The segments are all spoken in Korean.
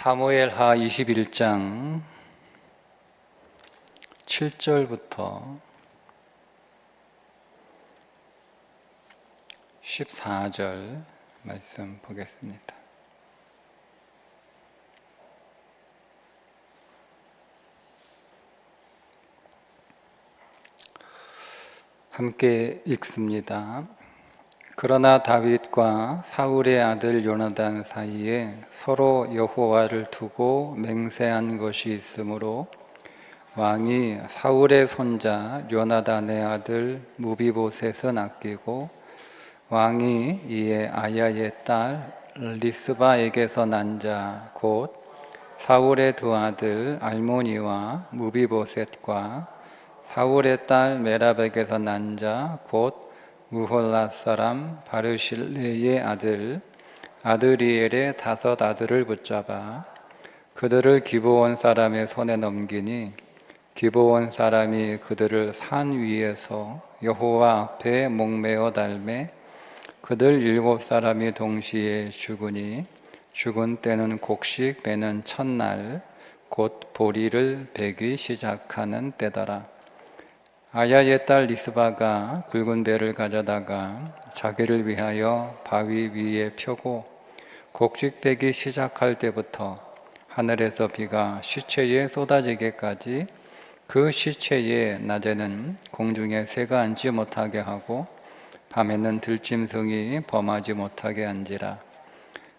사무엘하 21장 7절부터 14절 말씀 보겠습니다. 함께 읽습니다. 그러나 다윗과 사울의 아들 요나단 사이에 서로 여호와를 두고 맹세한 것이 있으므로 왕이 사울의 손자 요나단의 아들 무비보셋은 아끼고 왕이 이에 아야의 딸 리스바에게서 난 자 곧 사울의 두 아들 알모니와 무비보셋과 사울의 딸 메랍에게서 난 자 곧 무홀라 사람 바르실레의 아들 아드리엘의 5 아들을 붙잡아 그들을 기브온 사람의 손에 넘기니 기브온 사람이 그들을 산 위에서 여호와 앞에 목매어 달매 그들 7 사람이 동시에 죽으니 죽은 때는 곡식 매는 첫날 곧 보리를 베기 시작하는 때더라. 아야의 딸 리스바가 굵은 배를 가져다가 자기를 위하여 바위 위에 펴고 곡식 베기 시작할 때부터 하늘에서 비가 시체에 쏟아지기까지 그 시체에 낮에는 공중에 새가 앉지 못하게 하고 밤에는 들짐승이 범하지 못하게 한지라.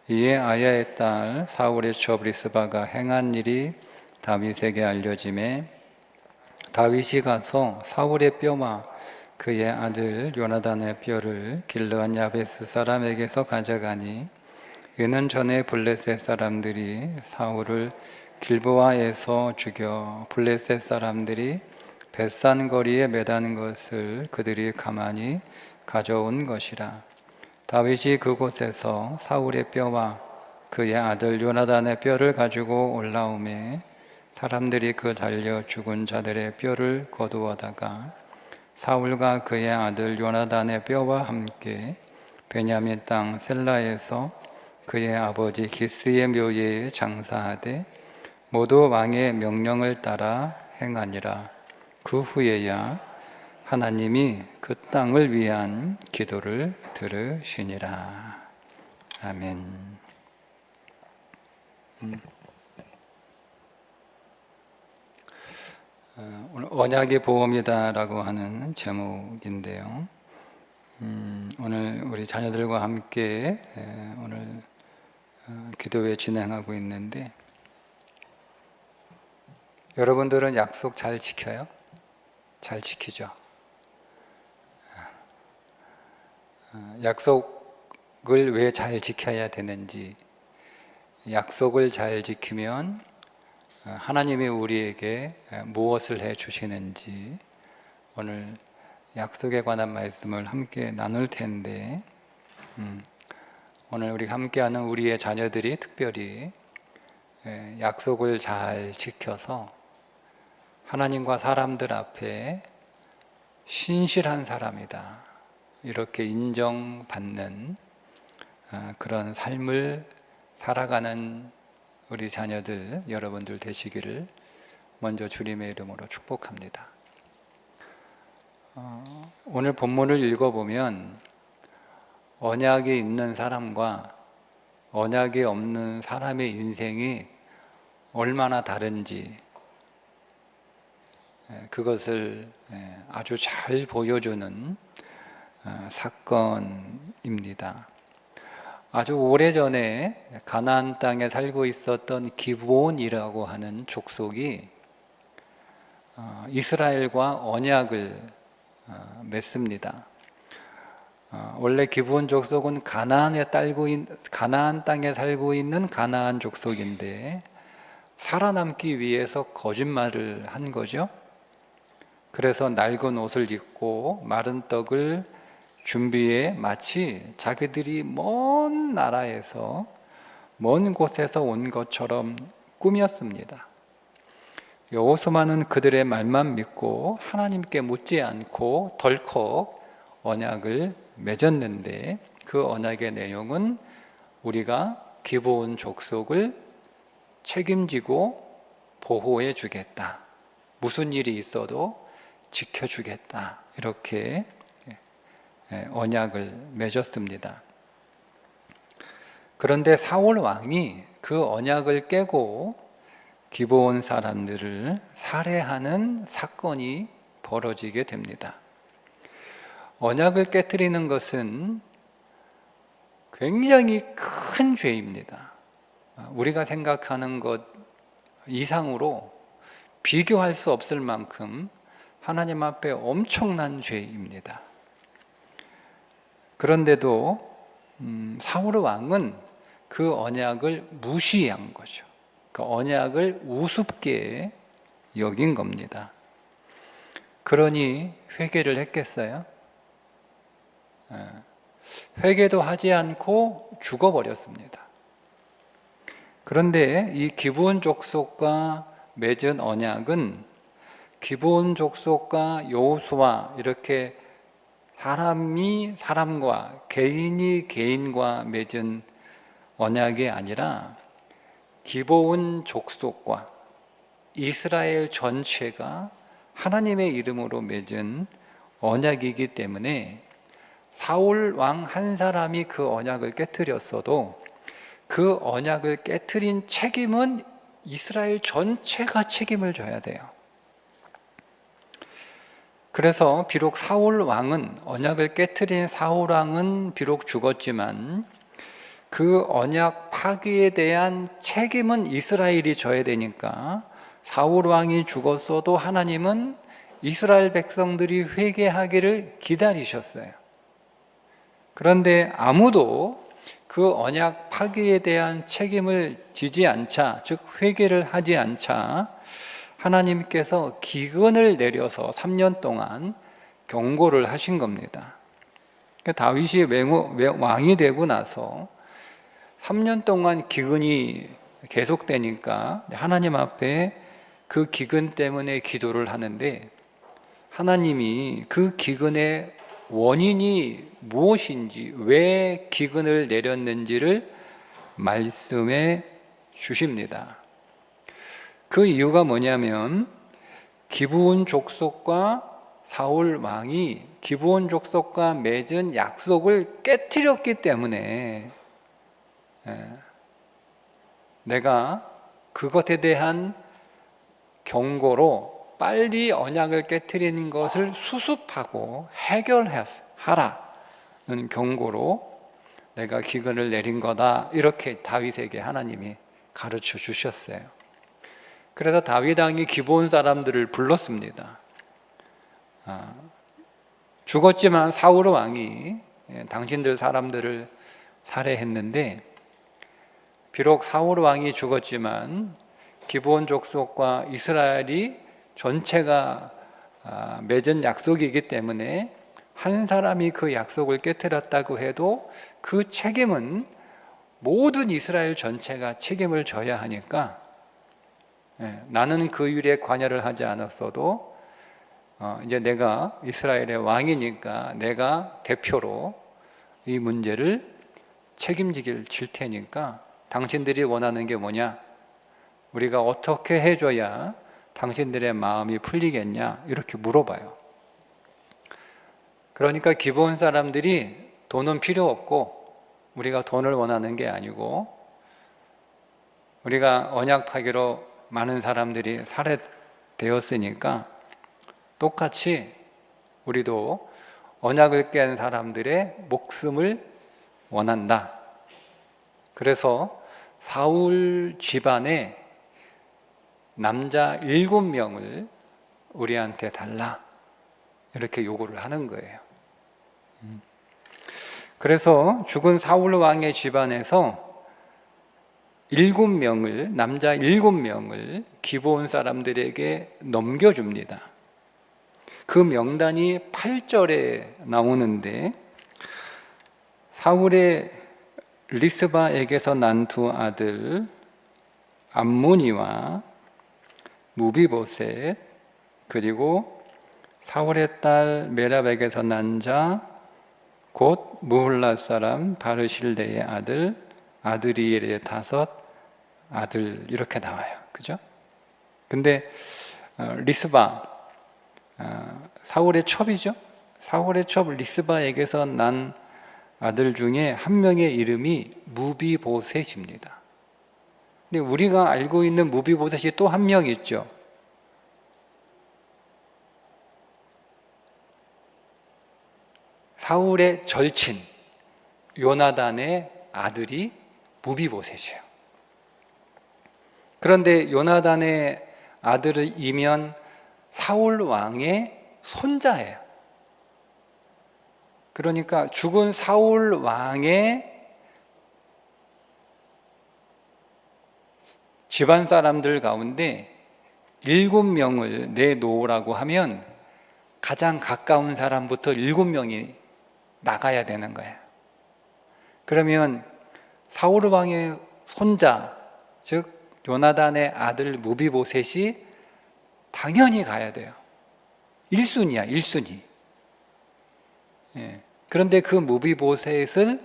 이에 아야의 딸 사울의 첩 리스바가 행한 일이 다윗에게 알려지매 다윗이 가서 사울의 뼈와 그의 아들 요나단의 뼈를 길르앗 야베스 사람에게서 가져가니 이는 전에 블레셋 사람들이 사울을 길보아에서 죽여 블레셋 사람들이 벳산 거리에 매다는 것을 그들이 가만히 가져온 것이라. 다윗이 그곳에서 사울의 뼈와 그의 아들 요나단의 뼈를 가지고 올라오매 사람들이 그 달려 죽은 자들의 뼈를 거두어다가 사울과 그의 아들 요나단의 뼈와 함께 베냐민 땅 셀라에서 그의 아버지 기스의 묘예에 장사하되 모두 왕의 명령을 따라 행하니라. 그 후에야 하나님이 그 땅을 위한 기도를 들으시니라. 아멘. 오늘 언약의 보험이다라고 하는 제목인데요. 오늘 우리 자녀들과 함께 오늘 기도회 진행하고 있는데 여러분들은 약속 잘 지켜요? 잘 지키죠? 약속을 왜 잘 지켜야 되는지, 약속을 잘 지키면 하나님이 우리에게 무엇을 해 주시는지 오늘 약속에 관한 말씀을 함께 나눌 텐데 오늘 우리 함께하는 우리의 자녀들이 특별히 약속을 잘 지켜서 하나님과 사람들 앞에 신실한 사람이다 이렇게 인정받는 그런 삶을 살아가는 우리 자녀들 여러분들 되시기를 먼저 주님의 이름으로 축복합니다. 오늘 본문을 읽어보면 언약이 있는 사람과 언약이 없는 사람의 인생이 얼마나 다른지 그것을 아주 잘 보여주는 사건입니다. 아주 오래전에 가나안 땅에 살고 있었던 기브온이라고 하는 족속이 이스라엘과 언약을 맺습니다. 원래 기브온 족속은 가나안 땅에 살고 있는 가나안 족속인데 살아남기 위해서 거짓말을 한 거죠. 그래서 낡은 옷을 입고 마른 떡을 준비해 마치 자기들이 먼 나라에서 먼 곳에서 온 것처럼 꾸몄습니다. 여호수아는 그들의 말만 믿고 하나님께 묻지 않고 덜컥 언약을 맺었는데 그 언약의 내용은 우리가 기브온 족속을 책임지고 보호해 주겠다. 무슨 일이 있어도 지켜주겠다. 이렇게 언약을 맺었습니다. 그런데 사울 왕이 그 언약을 깨고 기브온 사람들을 살해하는 사건이 벌어지게 됩니다. 언약을 깨뜨리는 것은 굉장히 큰 죄입니다. 우리가 생각하는 것 이상으로 비교할 수 없을 만큼 하나님 앞에 엄청난 죄입니다. 그런데도 사울 왕은 그 언약을 무시한 거죠. 그 언약을 우습게 여긴 겁니다. 그러니 회개를 했겠어요? 회개도 하지 않고 죽어버렸습니다. 그런데 이 기브온 족속과 맺은 언약은 기브온 족속과 여호수아 이렇게 사람이 사람과 개인이 개인과 맺은 언약이 아니라 기브온 족속과 이스라엘 전체가 하나님의 이름으로 맺은 언약이기 때문에 사울 왕 한 사람이 그 언약을 깨뜨렸어도 그 언약을 깨뜨린 책임은 이스라엘 전체가 책임을 져야 돼요. 그래서 비록 사울 왕은 언약을 깨뜨린 사울 왕은 비록 죽었지만 그 언약 파기에 대한 책임은 이스라엘이 져야 되니까 사울 왕이 죽었어도 하나님은 이스라엘 백성들이 회개하기를 기다리셨어요. 그런데 아무도 그 언약 파기에 대한 책임을 지지 않자, 즉 회개를 하지 않자 하나님께서 기근을 내려서 3년 동안 경고를 하신 겁니다. 다윗이 왕이 되고 나서 3년 동안 기근이 계속되니까 하나님 앞에 그 기근 때문에 기도를 하는데 하나님이 그 기근의 원인이 무엇인지, 왜 기근을 내렸는지를 말씀해 주십니다. 그 이유가 뭐냐면 기브온 족속과 사울 왕이 기브온 족속과 맺은 약속을 깨뜨렸기 때문에 내가 그것에 대한 경고로 빨리 언약을 깨뜨리는 것을 수습하고 해결하라는 경고로 내가 기근을 내린 거다, 이렇게 다윗에게 하나님이 가르쳐 주셨어요. 그래서 다윗 왕이 기브온 사람들을 불렀습니다. 죽었지만 사울 왕이 당신들 사람들을 살해했는데 비록 사울 왕이 죽었지만 기브온 족속과 이스라엘이 전체가 맺은 약속이기 때문에 한 사람이 그 약속을 깨뜨렸다고 해도 그 책임은 모든 이스라엘 전체가 책임을 져야 하니까 나는 그 일에 관여를 하지 않았어도 이제 내가 이스라엘의 왕이니까 내가 대표로 이 문제를 책임질 테니까 당신들이 원하는 게 뭐냐? 우리가 어떻게 해줘야 당신들의 마음이 풀리겠냐? 이렇게 물어봐요. 그러니까 기브온 사람들이 돈은 필요 없고 우리가 돈을 원하는 게 아니고 우리가 언약 파기로 많은 사람들이 살해되었으니까 똑같이 우리도 언약을 깬 사람들의 목숨을 원한다. 그래서 사울 집안에 남자 7명을 우리한테 달라, 이렇게 요구를 하는 거예요. 그래서 죽은 사울 왕의 집안에서 7명을, 남자 7명을 기브온 사람들에게 넘겨줍니다. 그 명단이 8절에 나오는데 사울의 리스바에게서 난 두 아들 암므니와 무비보셋, 그리고 사울의 딸 메랍에게서 난 자 곧 무훌라 사람 바르실레의 아들 아드리엘의 5 아들 이렇게 나와요. 그죠? 근데 리스바, 사울의 첩이죠. 사울의 첩 리스바에게서 난 아들 중에 한 명의 이름이 무비보셋입니다. 근데 우리가 알고 있는 무비보셋이 또 한 명 있죠. 사울의 절친 요나단의 아들이 무비보셋이에요. 그런데 요나단의 아들이면 사울 왕의 손자예요. 그러니까 죽은 사울 왕의 집안 사람들 가운데 7명을 내놓으라고 하면 가장 가까운 사람부터 7명이 나가야 되는 거예요. 그러면 사울 왕의 손자, 즉 요나단의 아들 무비보셋이 당연히 가야 돼요. 1순위야, 1순위. 예. 그런데 그 무비보셋을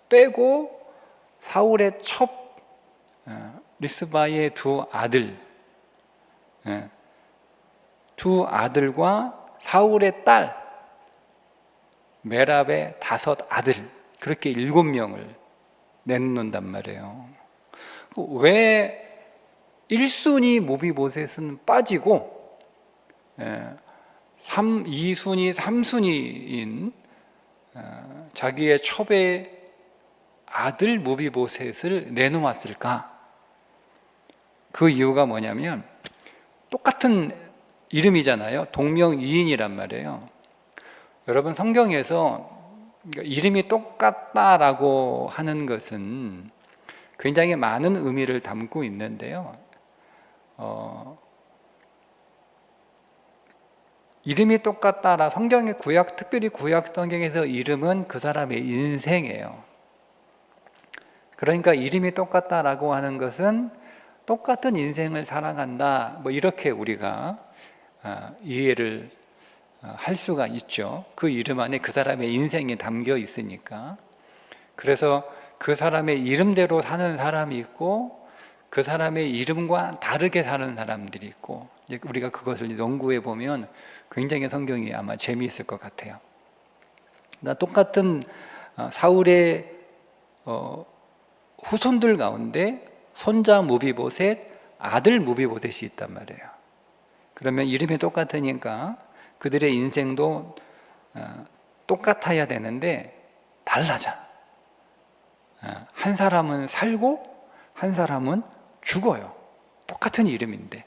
빼고 사울의 첩 리스바의 두 아들, 두 아들과 사울의 딸 메랍의 5 아들, 그렇게 7명을 내놓는단 말이에요. 왜 1순위 무비보셋은 빠지고 2순위, 3순위인 자기의 첩의 아들 무비보셋을 내놓았을까? 그 이유가 뭐냐면 똑같은 이름이잖아요. 동명이인이란 말이에요. 여러분, 성경에서 이름이 똑같다라고 하는 것은 굉장히 많은 의미를 담고 있는데요. 이름이 똑같다라 성경의 특별히 구약 성경에서 이름은 그 사람의 인생이에요. 그러니까 이름이 똑같다라고 하는 것은 똑같은 인생을 살아간다, 뭐 이렇게 우리가 이해를 할 수가 있죠. 그 이름 안에 그 사람의 인생이 담겨 있으니까. 그래서 그 사람의 이름대로 사는 사람이 있고 그 사람의 이름과 다르게 사는 사람들이 있고, 이제 우리가 그것을 연구해 보면 굉장히 성경이 아마 재미있을 것 같아요. 똑같은 사울의 후손들 가운데 손자 무비보셋, 아들 무비보셋이 있단 말이에요. 그러면 이름이 똑같으니까 그들의 인생도 똑같아야 되는데 달라져. 한 사람은 살고 한 사람은 죽어요. 똑같은 이름인데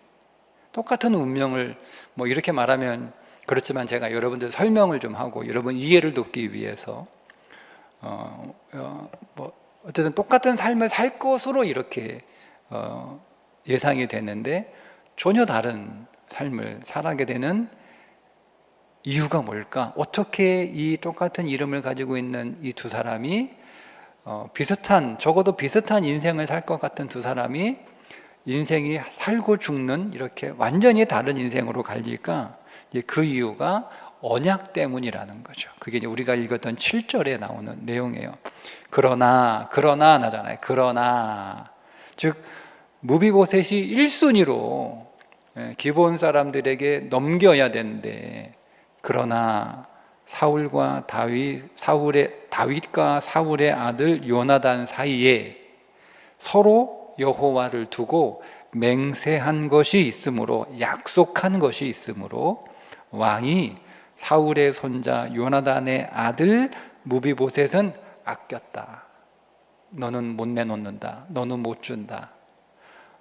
똑같은 운명을, 뭐 이렇게 말하면 그렇지만 제가 여러분들 설명을 좀 하고 여러분 이해를 돕기 위해서 어쨌든 똑같은 삶을 살 것으로 이렇게 예상이 되는데 전혀 다른 삶을 살아가게 되는 이유가 뭘까? 어떻게 이 똑같은 이름을 가지고 있는 이 두 사람이 적어도 비슷한 인생을 살 것 같은 두 사람이 인생이 살고 죽는 이렇게 완전히 다른 인생으로 갈릴까? 그 이유가 언약 때문이라는 거죠. 그게 우리가 읽었던 7절에 나오는 내용이에요. 그러나 나잖아요. 그러나, 즉 무비보셋이 1순위로 기본 사람들에게 넘겨야 되는데, 그러나 다윗과 사울의 아들 요나단 사이에 서로 여호와를 두고 맹세한 것이 있으므로, 약속한 것이 있으므로 왕이 사울의 손자 요나단의 아들 무비보셋은 아꼈다. 너는 못 내놓는다. 너는 못 준다.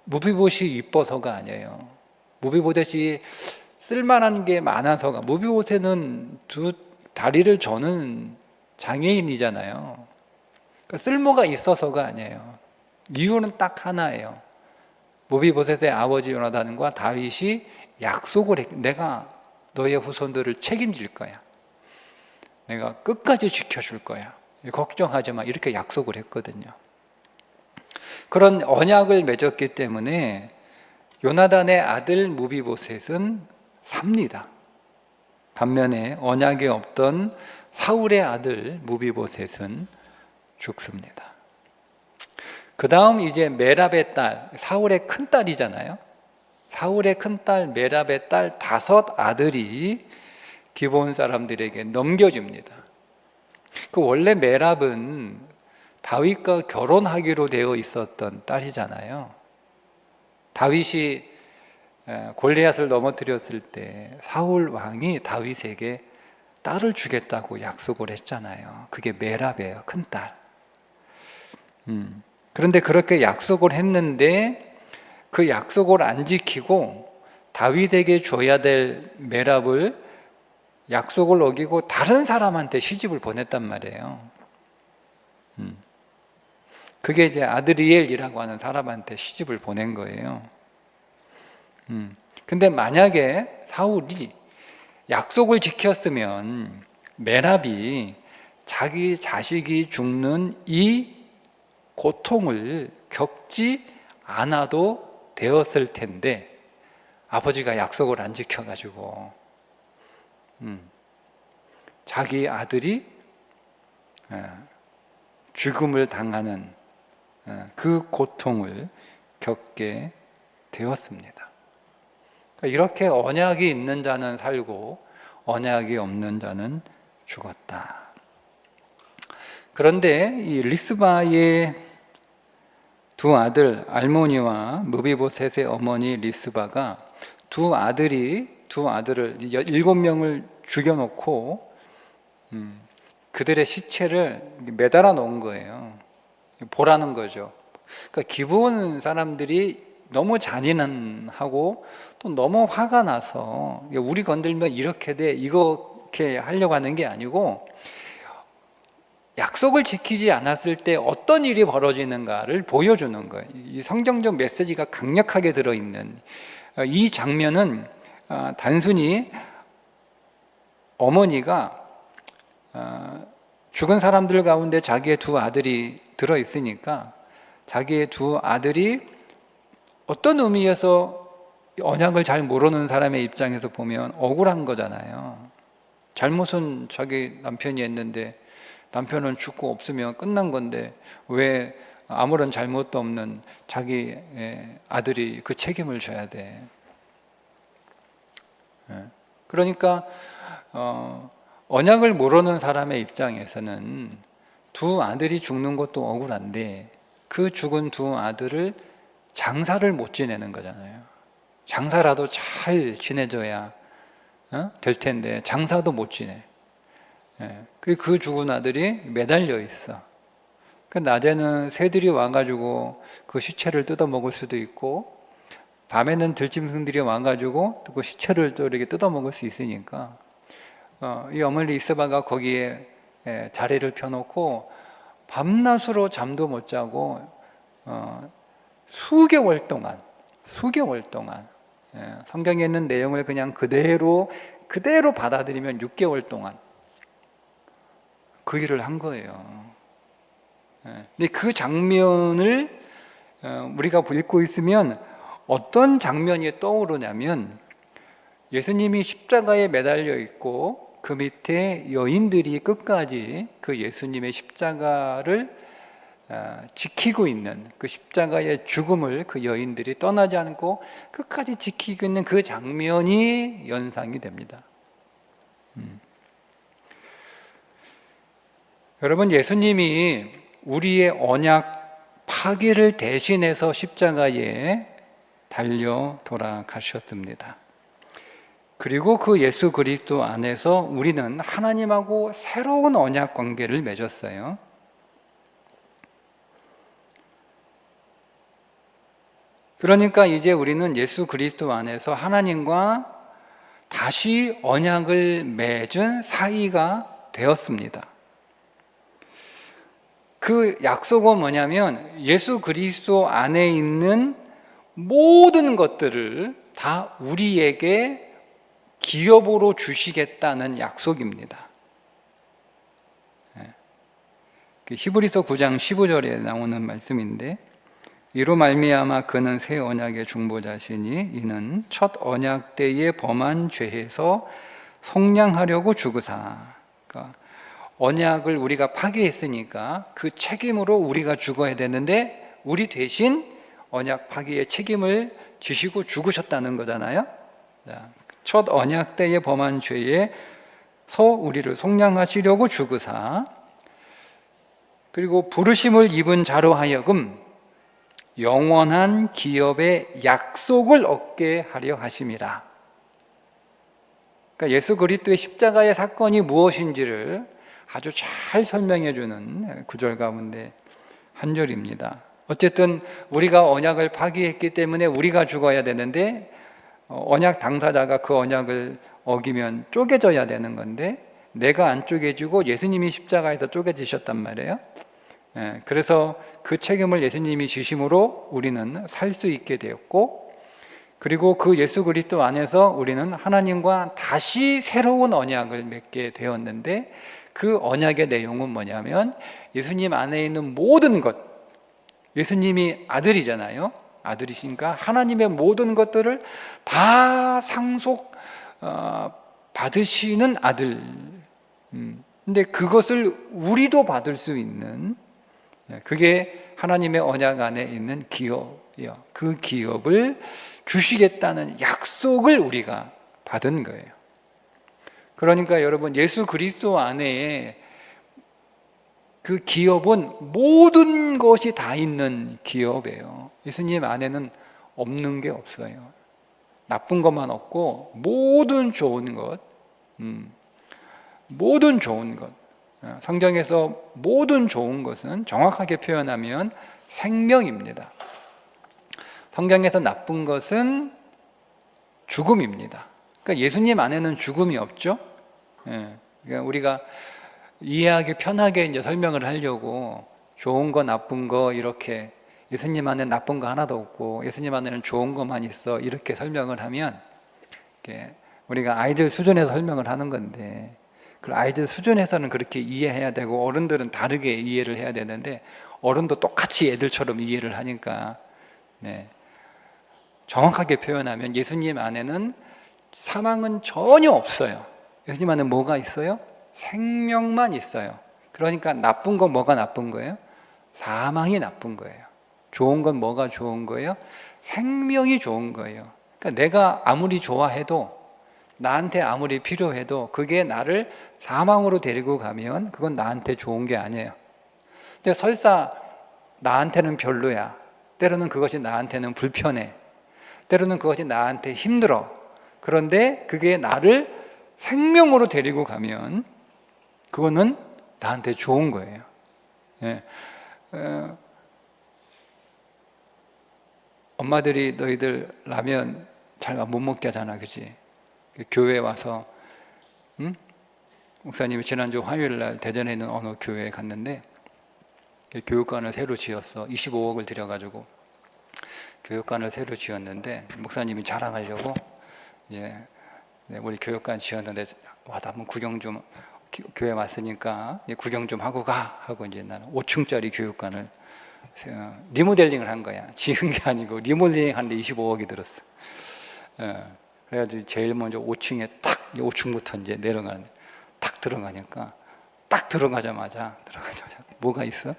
무비보셋이 이뻐서가 아니에요. 무비보셋이 쓸만한 게 많아서가. 무비보셋은 두 다리를 저는 장애인이잖아요. 그러니까 쓸모가 있어서가 아니에요. 이유는 딱 하나예요. 무비보셋의 아버지 요나단과 다윗이 약속을 내가 너의 후손들을 책임질 거야. 내가 끝까지 지켜줄 거야. 걱정하지 마. 이렇게 약속을 했거든요. 그런 언약을 맺었기 때문에 요나단의 아들 무비보셋은 삽니다. 반면에 언약이 없던 사울의 아들 무비보셋은 죽습니다. 그 다음 이제 메랍의 딸, 사울의 큰 딸이잖아요. 사울의 큰 딸 메랍의 딸 5 아들이 기브온 사람들에게 넘겨집니다. 그 원래 메랍은 다윗과 결혼하기로 되어 있었던 딸이잖아요. 다윗이 골리앗을 넘어뜨렸을 때 사울 왕이 다윗에게 딸을 주겠다고 약속을 했잖아요. 그게 메랍이에요, 큰 딸. 그런데 그렇게 약속을 했는데 그 약속을 안 지키고 다윗에게 줘야 될 메랍을 약속을 어기고 다른 사람한테 시집을 보냈단 말이에요. 그게 이제 아드리엘이라고 하는 사람한테 시집을 보낸 거예요. 근데 만약에 사울이 약속을 지켰으면 메랍이 자기 자식이 죽는 이 고통을 겪지 않아도 되었을 텐데 아버지가 약속을 안 지켜가지고 자기 아들이 죽음을 당하는 그 고통을 겪게 되었습니다. 이렇게 언약이 있는 자는 살고 언약이 없는 자는 죽었다. 그런데 이 리스바의 2 아들 알모니와 무비보셋의 어머니 리스바가 2 아들을 7명을 죽여놓고 그들의 시체를 매달아 놓은 거예요. 보라는 거죠. 그러니까 기브온 사람들이 너무 잔인하고 또 너무 화가 나서 우리 건들면 이렇게 돼 이렇게 하려고 하는 게 아니고 약속을 지키지 않았을 때 어떤 일이 벌어지는가를 보여주는 거예요. 이 성경적 메시지가 강력하게 들어있는 이 장면은 단순히 어머니가 죽은 사람들 가운데 자기의 2 아들이 들어있으니까 자기의 2 아들이 어떤 의미에서 언약을 잘 모르는 사람의 입장에서 보면 억울한 거잖아요. 잘못은 자기 남편이 했는데 남편은 죽고 없으면 끝난 건데 왜 아무런 잘못도 없는 자기 아들이 그 책임을 져야 돼. 그러니까 언약을 모르는 사람의 입장에서는 2 아들이 죽는 것도 억울한데 그 죽은 2 아들을 장사를 못 지내는 거잖아요. 장사라도 잘 지내줘야 될 텐데 장사도 못 지내. 그리고 그 죽은 아들이 매달려 있어. 그 낮에는 새들이 와가지고 그 시체를 뜯어 먹을 수도 있고 밤에는 들짐승들이 와가지고 그 시체를 또 이렇게 뜯어 먹을 수 있으니까 이 어머니 이스바가 거기에 자리를 펴놓고 밤낮으로 잠도 못 자고 수개월 동안 성경에 있는 내용을 그냥 그대로 받아들이면 6개월 동안 그 일을 한 거예요. 근데 그 장면을 우리가 읽고 있으면 어떤 장면이 떠오르냐면 예수님이 십자가에 매달려 있고 그 밑에 여인들이 끝까지 그 예수님의 십자가를 지키고 있는 그 십자가의 죽음을 그 여인들이 떠나지 않고 끝까지 지키고 있는 그 장면이 연상이 됩니다. 여러분, 예수님이 우리의 언약 파기를 대신해서 십자가에 달려 돌아가셨습니다. 그리고 그 예수 그리스도 안에서 우리는 하나님하고 새로운 언약 관계를 맺었어요. 그러니까 이제 우리는 예수 그리스도 안에서 하나님과 다시 언약을 맺은 사이가 되었습니다. 그 약속은 뭐냐면 예수 그리스도 안에 있는 모든 것들을 다 우리에게 기업으로 주시겠다는 약속입니다. 히브리서 9장 15절에 나오는 말씀인데 이로 말미암아 그는 새 언약의 중보자시니 이는 첫 언약 때에 범한 죄에서 속량하려고 죽으사. 언약을 우리가 파기했으니까 그 책임으로 우리가 죽어야 되는데 우리 대신 언약 파기의 책임을 지시고 죽으셨다는 거잖아요. 첫 언약 때에 범한 죄에서 우리를 속량하시려고 죽으사, 그리고 부르심을 입은 자로 하여금 영원한 기업의 약속을 얻게 하려 하심이라. 그러니까 예수 그리스도의 십자가의 사건이 무엇인지를 아주 잘 설명해 주는 구절 가운데 한 절입니다. 어쨌든 우리가 언약을 파기했기 때문에 우리가 죽어야 되는데, 언약 당사자가 그 언약을 어기면 쪼개져야 되는 건데, 내가 안 쪼개지고 예수님이 십자가에서 쪼개지셨단 말이에요. 그래서 그 책임을 예수님이 지심으로 우리는 살 수 있게 되었고, 그리고 그 예수 그리스도 안에서 우리는 하나님과 다시 새로운 언약을 맺게 되었는데, 그 언약의 내용은 뭐냐면 예수님 안에 있는 모든 것, 예수님이 아들이잖아요. 아들이신가 하나님의 모든 것들을 다 상속 받으시는 아들. 근데 그것을 우리도 받을 수 있는, 그게 하나님의 언약 안에 있는 기업이요. 그 기업을 주시겠다는 약속을 우리가 받은 거예요. 그러니까 여러분, 예수 그리스도 안에 그 기업은 모든 것이 다 있는 기업이에요. 예수님 안에는 없는 게 없어요. 나쁜 것만 없고 모든 좋은 것, 모든 좋은 것. 성경에서 모든 좋은 것은 정확하게 표현하면 생명입니다. 성경에서 나쁜 것은 죽음입니다. 그러니까 예수님 안에는 죽음이 없죠. 그러니까 우리가 이해하기 편하게 이제 설명을 하려고 좋은 거 나쁜 거 이렇게, 예수님 안에 나쁜 거 하나도 없고 예수님 안에는 좋은 것만 있어, 이렇게 설명을 하면 우리가 아이들 수준에서 설명을 하는 건데, 그 아이들 수준에서는 그렇게 이해해야 되고 어른들은 다르게 이해를 해야 되는데, 어른도 똑같이 애들처럼 이해를 하니까, 정확하게 표현하면 예수님 안에는 사망은 전혀 없어요. 예수님 안에 뭐가 있어요? 생명만 있어요. 그러니까 나쁜 건 뭐가 나쁜 거예요? 사망이 나쁜 거예요. 좋은 건 뭐가 좋은 거예요? 생명이 좋은 거예요. 그러니까 내가 아무리 좋아해도, 나한테 아무리 필요해도 그게 나를 사망으로 데리고 가면 그건 나한테 좋은 게 아니에요. 근데 설사 나한테는 별로야, 때로는 그것이 나한테는 불편해, 때로는 그것이 나한테 힘들어, 그런데 그게 나를 생명으로 데리고 가면 그거는 나한테 좋은 거예요. 엄마들이 너희들 라면 잘 못 먹게 하잖아, 그치? 교회에 와서, 목사님이 지난주 화요일 날 대전에 있는 어느 교회에 갔는데, 교육관을 새로 지었어. 25억을 들여가지고 교육관을 새로 지었는데, 목사님이 자랑하려고 이제 우리 교육관 지었는데 와서 한번 구경 좀, 교회 왔으니까 구경 좀 하고 가 하고, 이제 나는 5층짜리 교육관을 리모델링을 한 거야. 지은 게 아니고 리모델링 하는데 25억이 들었어. 그래가지고 제일 먼저 5층에 딱, 5층부터 이제 내려가는데 딱 들어가니까, 딱 들어가자마자 뭐가 있어?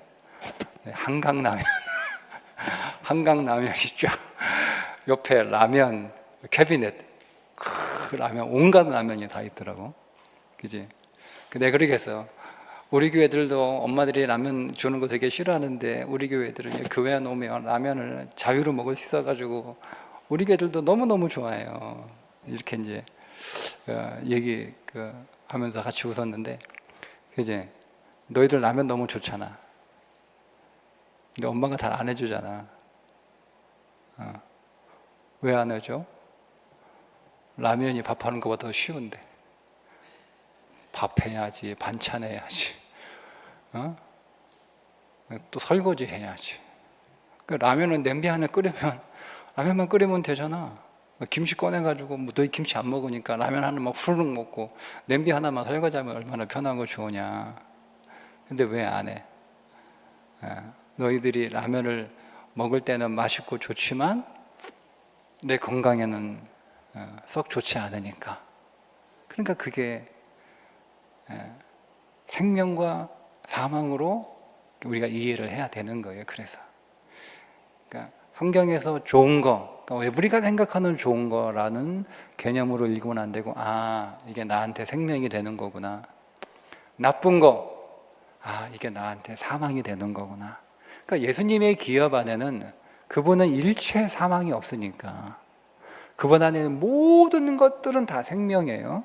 한강라면. 한강라면이 쫙, 옆에 라면 캐비넷, 라면, 온갖 라면이 다 있더라고. 그지? 내가 그러겠어. 우리 교회들도 엄마들이 라면 주는 거 되게 싫어하는데, 우리 교회들은 교회 놓으면 라면을 자유로 먹을 수 있어가지고 우리 교회들도 너무너무 좋아해요. 이렇게 이제 얘기 하면서 같이 웃었는데, 그지? 너희들 라면 너무 좋잖아. 근데 엄마가 잘 안 해주잖아. 왜 안 해줘? 라면이 밥하는 것보다 더 쉬운데. 밥 해야지, 반찬 해야지, 또 설거지 해야지. 라면은 냄비 하나 끓이면, 라면만 끓이면 되잖아. 김치 꺼내가지고, 뭐 너희 김치 안 먹으니까 라면 하나만 후루룩 먹고 냄비 하나만 설거지하면 얼마나 편하고 좋으냐. 근데 왜 안 해? 너희들이 라면을 먹을 때는 맛있고 좋지만 내 건강에는 썩 좋지 않으니까. 그러니까 그게 생명과 사망으로 우리가 이해를 해야 되는 거예요. 그래서 그러니까 성경에서 좋은 거, 그러니까 왜 우리가 생각하는 좋은 거라는 개념으로 읽으면 안 되고, 아, 이게 나한테 생명이 되는 거구나. 나쁜 거, 아, 이게 나한테 사망이 되는 거구나. 그러니까 예수님의 기업 안에는 그분은 일체 사망이 없으니까 그분 안에는 모든 것들은 다 생명이에요.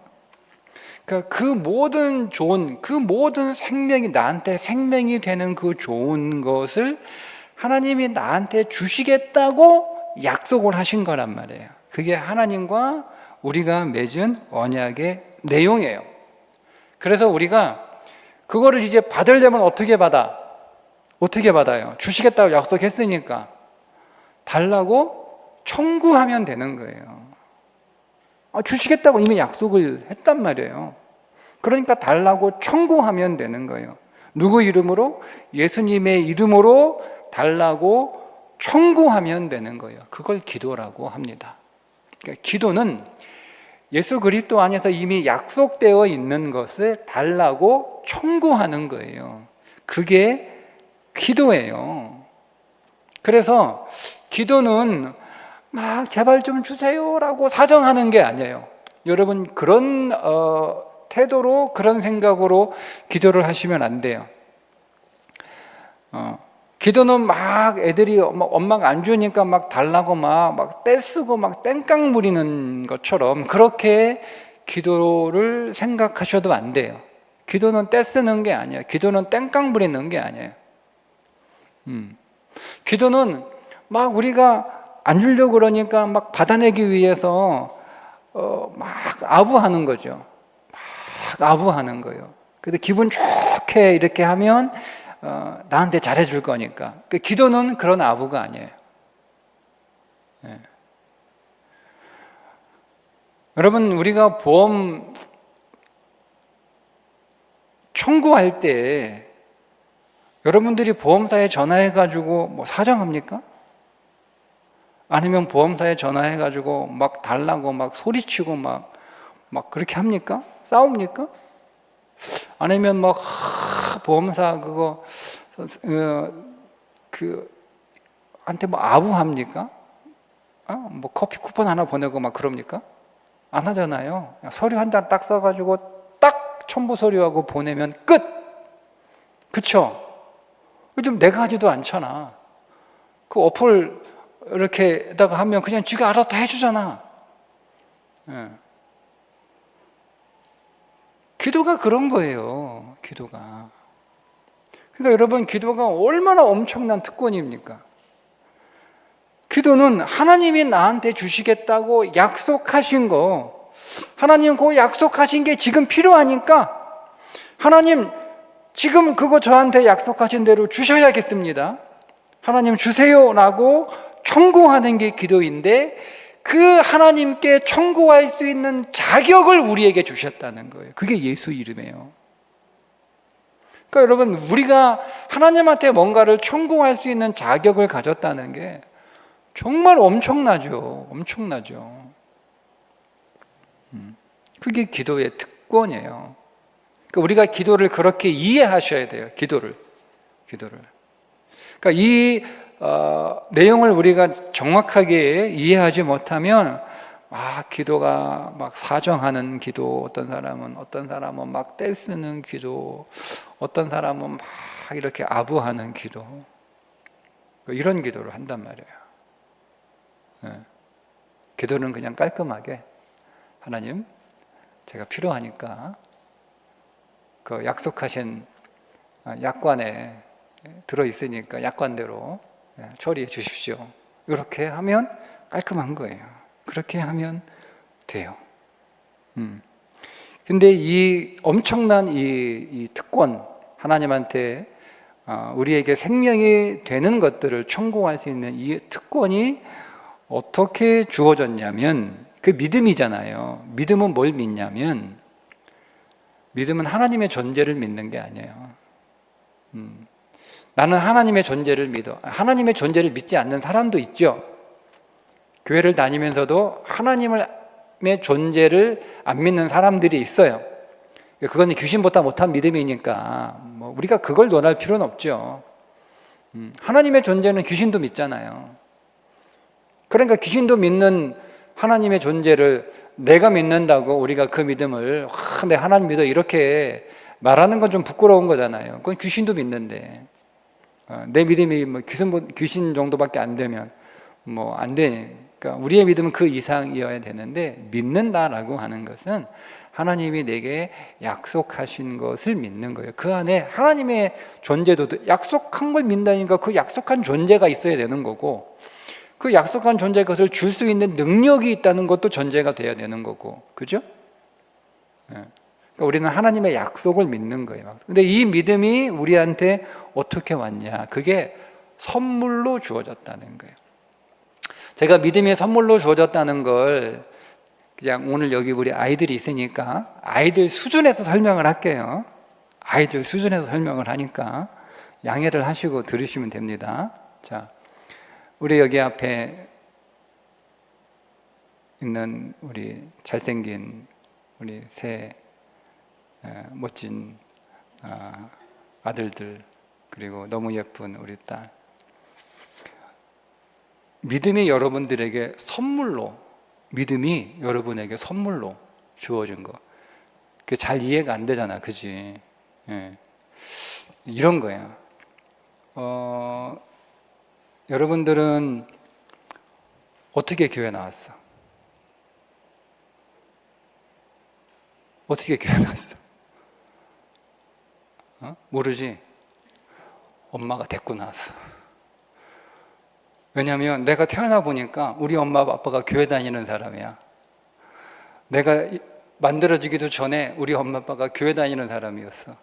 그러니까 그 모든 좋은, 그 모든 생명이 나한테 생명이 되는 그 좋은 것을 하나님이 나한테 주시겠다고 약속을 하신 거란 말이에요. 그게 하나님과 우리가 맺은 언약의 내용이에요. 그래서 우리가 그거를 이제 받으려면 어떻게 받아? 어떻게 받아요? 주시겠다고 약속했으니까 달라고 청구하면 되는 거예요. 주시겠다고 이미 약속을 했단 말이에요. 그러니까 달라고 청구하면 되는 거예요. 누구 이름으로? 예수님의 이름으로 달라고 청구하면 되는 거예요. 그걸 기도라고 합니다. 그러니까 기도는 예수 그리스도 안에서 이미 약속되어 있는 것을 달라고 청구하는 거예요. 그게 기도예요. 그래서 기도는 막 제발 좀 주세요라고 사정하는 게 아니에요. 여러분 그런 태도로 그런 생각으로 기도를 하시면 안 돼요. 기도는 막 애들이 엄마가 안 주니까 막 달라고 막 떼쓰고 막 땡깡 부리는 것처럼 그렇게 기도를 생각하셔도 안 돼요. 기도는 떼쓰는 게 아니에요. 기도는 땡깡 부리는 게 아니에요. 기도는 막 우리가 안 주려고 그러니까 막 받아내기 위해서 막 아부하는 거죠. 막 아부하는 거예요. 그래서 기분 좋게 이렇게 하면 나한테 잘해줄 거니까. 그 기도는 그런 아부가 아니에요. 네. 여러분 우리가 보험 청구할 때 여러분들이 보험사에 전화해가지고 뭐 사정합니까? 아니면 보험사에 전화해가지고 막 달라고 막 소리치고 막 그렇게 합니까? 싸웁니까? 아니면 막 보험사 그거 한테 뭐 아부합니까? 뭐 커피 쿠폰 하나 보내고 막 그럽니까? 안 하잖아요. 서류 한 장 딱 써가지고 딱 첨부 서류하고 보내면 끝. 그쵸? 요즘 내가 하지도 않잖아. 그 어플 이렇게다가 하면 그냥 지가 알아서 다 해주잖아. 예. 기도가 그런 거예요. 기도가. 그러니까 여러분 기도가 얼마나 엄청난 특권입니까? 기도는 하나님이 나한테 주시겠다고 약속하신 거, 하나님 그 약속하신 게 지금 필요하니까 하나님 지금 그거 저한테 약속하신 대로 주셔야겠습니다. 하나님 주세요라고 청구하는 게 기도인데 그 하나님께 청구할 수 있는 자격을 우리에게 주셨다는 거예요. 그게 예수 이름이에요. 그러니까 여러분 우리가 하나님한테 뭔가를 청구할 수 있는 자격을 가졌다는 게 정말 엄청나죠. 엄청나죠. 그게 기도의 특권이에요. 그러니까 우리가 기도를 그렇게 이해하셔야 돼요. 기도를. 그러니까 이 내용을 우리가 정확하게 이해하지 못하면 기도가 막 사정하는 기도, 어떤 사람은 막 떼쓰는 기도, 어떤 사람은 막 이렇게 아부하는 기도, 이런 기도를 한단 말이에요. 네. 기도는 그냥 깔끔하게 하나님 제가 필요하니까 그 약속하신 약관에 들어있으니까 약관대로 처리해 주십시오. 이렇게 하면 깔끔한 거예요. 그렇게 하면 돼요. 근데 이 엄청난 이 특권, 하나님한테 우리에게 생명이 되는 것들을 청구할 수 있는 이 특권이 어떻게 주어졌냐면 그 믿음이잖아요. 믿음은 뭘 믿냐면 믿음은 하나님의 존재를 믿는 게 아니에요. 나는 하나님의 존재를 믿어. 하나님의 존재를 믿지 않는 사람도 있죠. 교회를 다니면서도 하나님의 존재를 안 믿는 사람들이 있어요. 그건 귀신보다 못한 믿음이니까 우리가 그걸 논할 필요는 없죠. 하나님의 존재는 귀신도 믿잖아요. 그러니까 귀신도 믿는 하나님의 존재를 내가 믿는다고 우리가 그 믿음을 내 하나님 믿어 이렇게 말하는 건 좀 부끄러운 거잖아요. 그건 귀신도 믿는데 내 믿음이 뭐 귀신 정도밖에 안 되면 뭐 안 되니까 우리의 믿음은 그 이상이어야 되는데, 믿는다라고 하는 것은 하나님이 내게 약속하신 것을 믿는 거예요. 그 안에 하나님의 존재도, 약속한 걸 믿다니까 그 약속한 존재가 있어야 되는 거고, 그 약속한 존재 것을 줄 수 있는 능력이 있다는 것도 전제가 돼야 되는 거고, 그죠? 그러니까 우리는 하나님의 약속을 믿는 거예요. 근데 이 믿음이 우리한테 어떻게 왔냐? 그게 선물로 주어졌다는 거예요. 제가 믿음이 선물로 주어졌다는 걸 그냥 오늘 여기 우리 아이들이 있으니까 아이들 수준에서 설명을 할게요. 아이들 수준에서 설명을 하니까 양해를 하시고 들으시면 됩니다. 자, 우리 여기 앞에 있는 우리 잘생긴 우리 세 멋진 아들들, 그리고 너무 예쁜 우리 딸, 믿음이 여러분들에게 선물로, 믿음이 여러분에게 선물로 주어진 거, 그게 잘 이해가 안 되잖아, 그지? 예. 이런 거예요. 여러분들은 어떻게 교회 나왔어? 어떻게 교회 나왔어? 모르지? 엄마가 데리고 나왔어. 왜냐하면 내가 태어나 보니까 우리 엄마 아빠가 교회 다니는 사람이야. 내가 만들어지기도 전에 우리 엄마 아빠가 교회 다니는 사람이었어.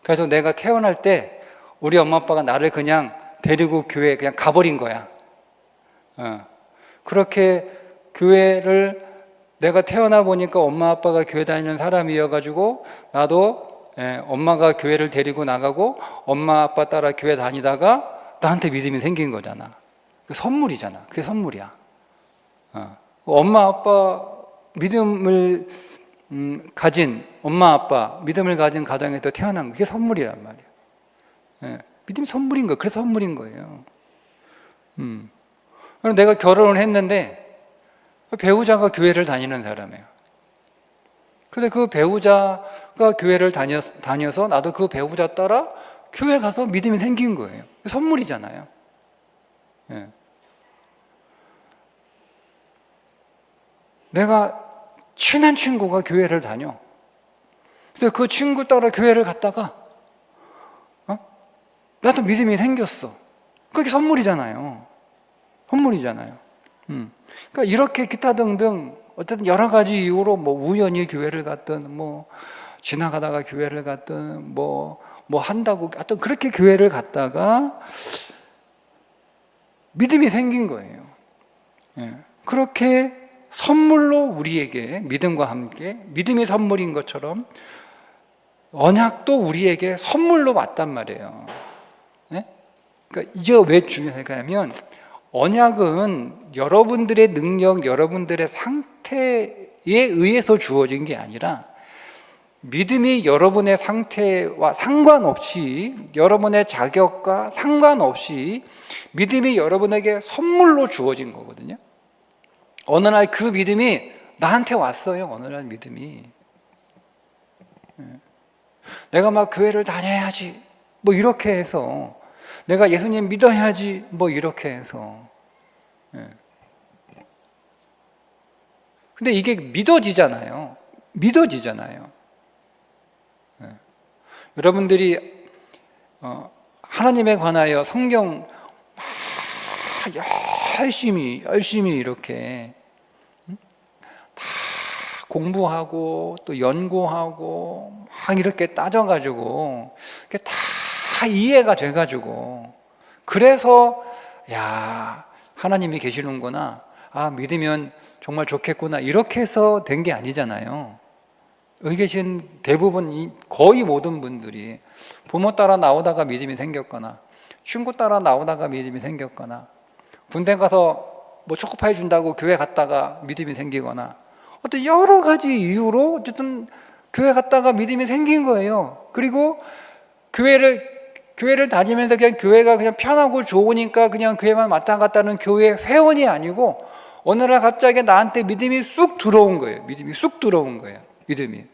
그래서 내가 태어날 때 우리 엄마 아빠가 나를 그냥 데리고 교회에 그냥 가버린 거야. 그렇게 교회를, 내가 태어나 보니까 엄마 아빠가 교회 다니는 사람이어가지고 나도 엄마가 교회를 데리고 나가고 엄마 아빠 따라 교회 다니다가 나한테 믿음이 생긴 거잖아. 선물이잖아. 그게 선물이야. 엄마 아빠 믿음을 가진, 엄마 아빠 믿음을 가진 가정에서 태어난 거, 그게 선물이란 말이야. 믿음이 선물인 거예요. 그래서 선물인 거예요. 그럼 내가 결혼을 했는데 배우자가 교회를 다니는 사람이에요. 그런데 그 배우자가 교회를 다녀서 나도 그 배우자 따라 교회 가서 믿음이 생긴 거예요. 선물이잖아요. 내가 친한 친구가 교회를 다녀. 근데 그 친구 따라 교회를 갔다가 나도 믿음이 생겼어. 그게 선물이잖아요. 선물이잖아요. 그러니까 이렇게 기타 등등 어쨌든 여러 가지 이유로 뭐 우연히 교회를 갔든 뭐 지나가다가 교회를 갔든 뭐 한다고 하여튼 그렇게 교회를 갔다가 믿음이 생긴 거예요. 그렇게 선물로 우리에게, 믿음과 함께 믿음이 선물인 것처럼 언약도 우리에게 선물로 왔단 말이에요. 그러니까 이게 왜 중요할까 하면, 언약은 여러분들의 능력, 여러분들의 상태에 의해서 주어진 게 아니라 믿음이 여러분의 상태와 상관없이, 여러분의 자격과 상관없이 믿음이 여러분에게 선물로 주어진 거거든요. 어느 날 그 믿음이 나한테 왔어요. 어느 날 믿음이. 내가 막 교회를 다녀야지 뭐 이렇게 해서, 내가 예수님 믿어야지 뭐 이렇게 해서. 근데 이게 믿어지잖아요. 믿어지잖아요. 여러분들이 하나님에 관하여 성경 열심히 이렇게 다 공부하고 또 연구하고 막 이렇게 따져가지고 다 이해가 돼가지고, 그래서 야, 하나님이 계시는구나, 믿으면 정말 좋겠구나, 이렇게 해서 된 게 아니잖아요. 여기 계신 대부분, 거의 모든 분들이 부모 따라 나오다가 믿음이 생겼거나, 친구 따라 나오다가 믿음이 생겼거나, 군대 가서 뭐 초코파이 준다고 교회 갔다가 믿음이 생기거나, 어떤 여러 가지 이유로 어쨌든 교회 갔다가 믿음이 생긴 거예요. 그리고 교회를 교회를 다니면서 그냥 교회가 그냥 편하고 좋으니까 그냥 교회만 왔다 갔다 하는 교회 회원이 아니고 어느 날 갑자기 나한테 믿음이 쑥 들어온 거예요. 믿음이 쑥 들어온 거예요. 믿음이.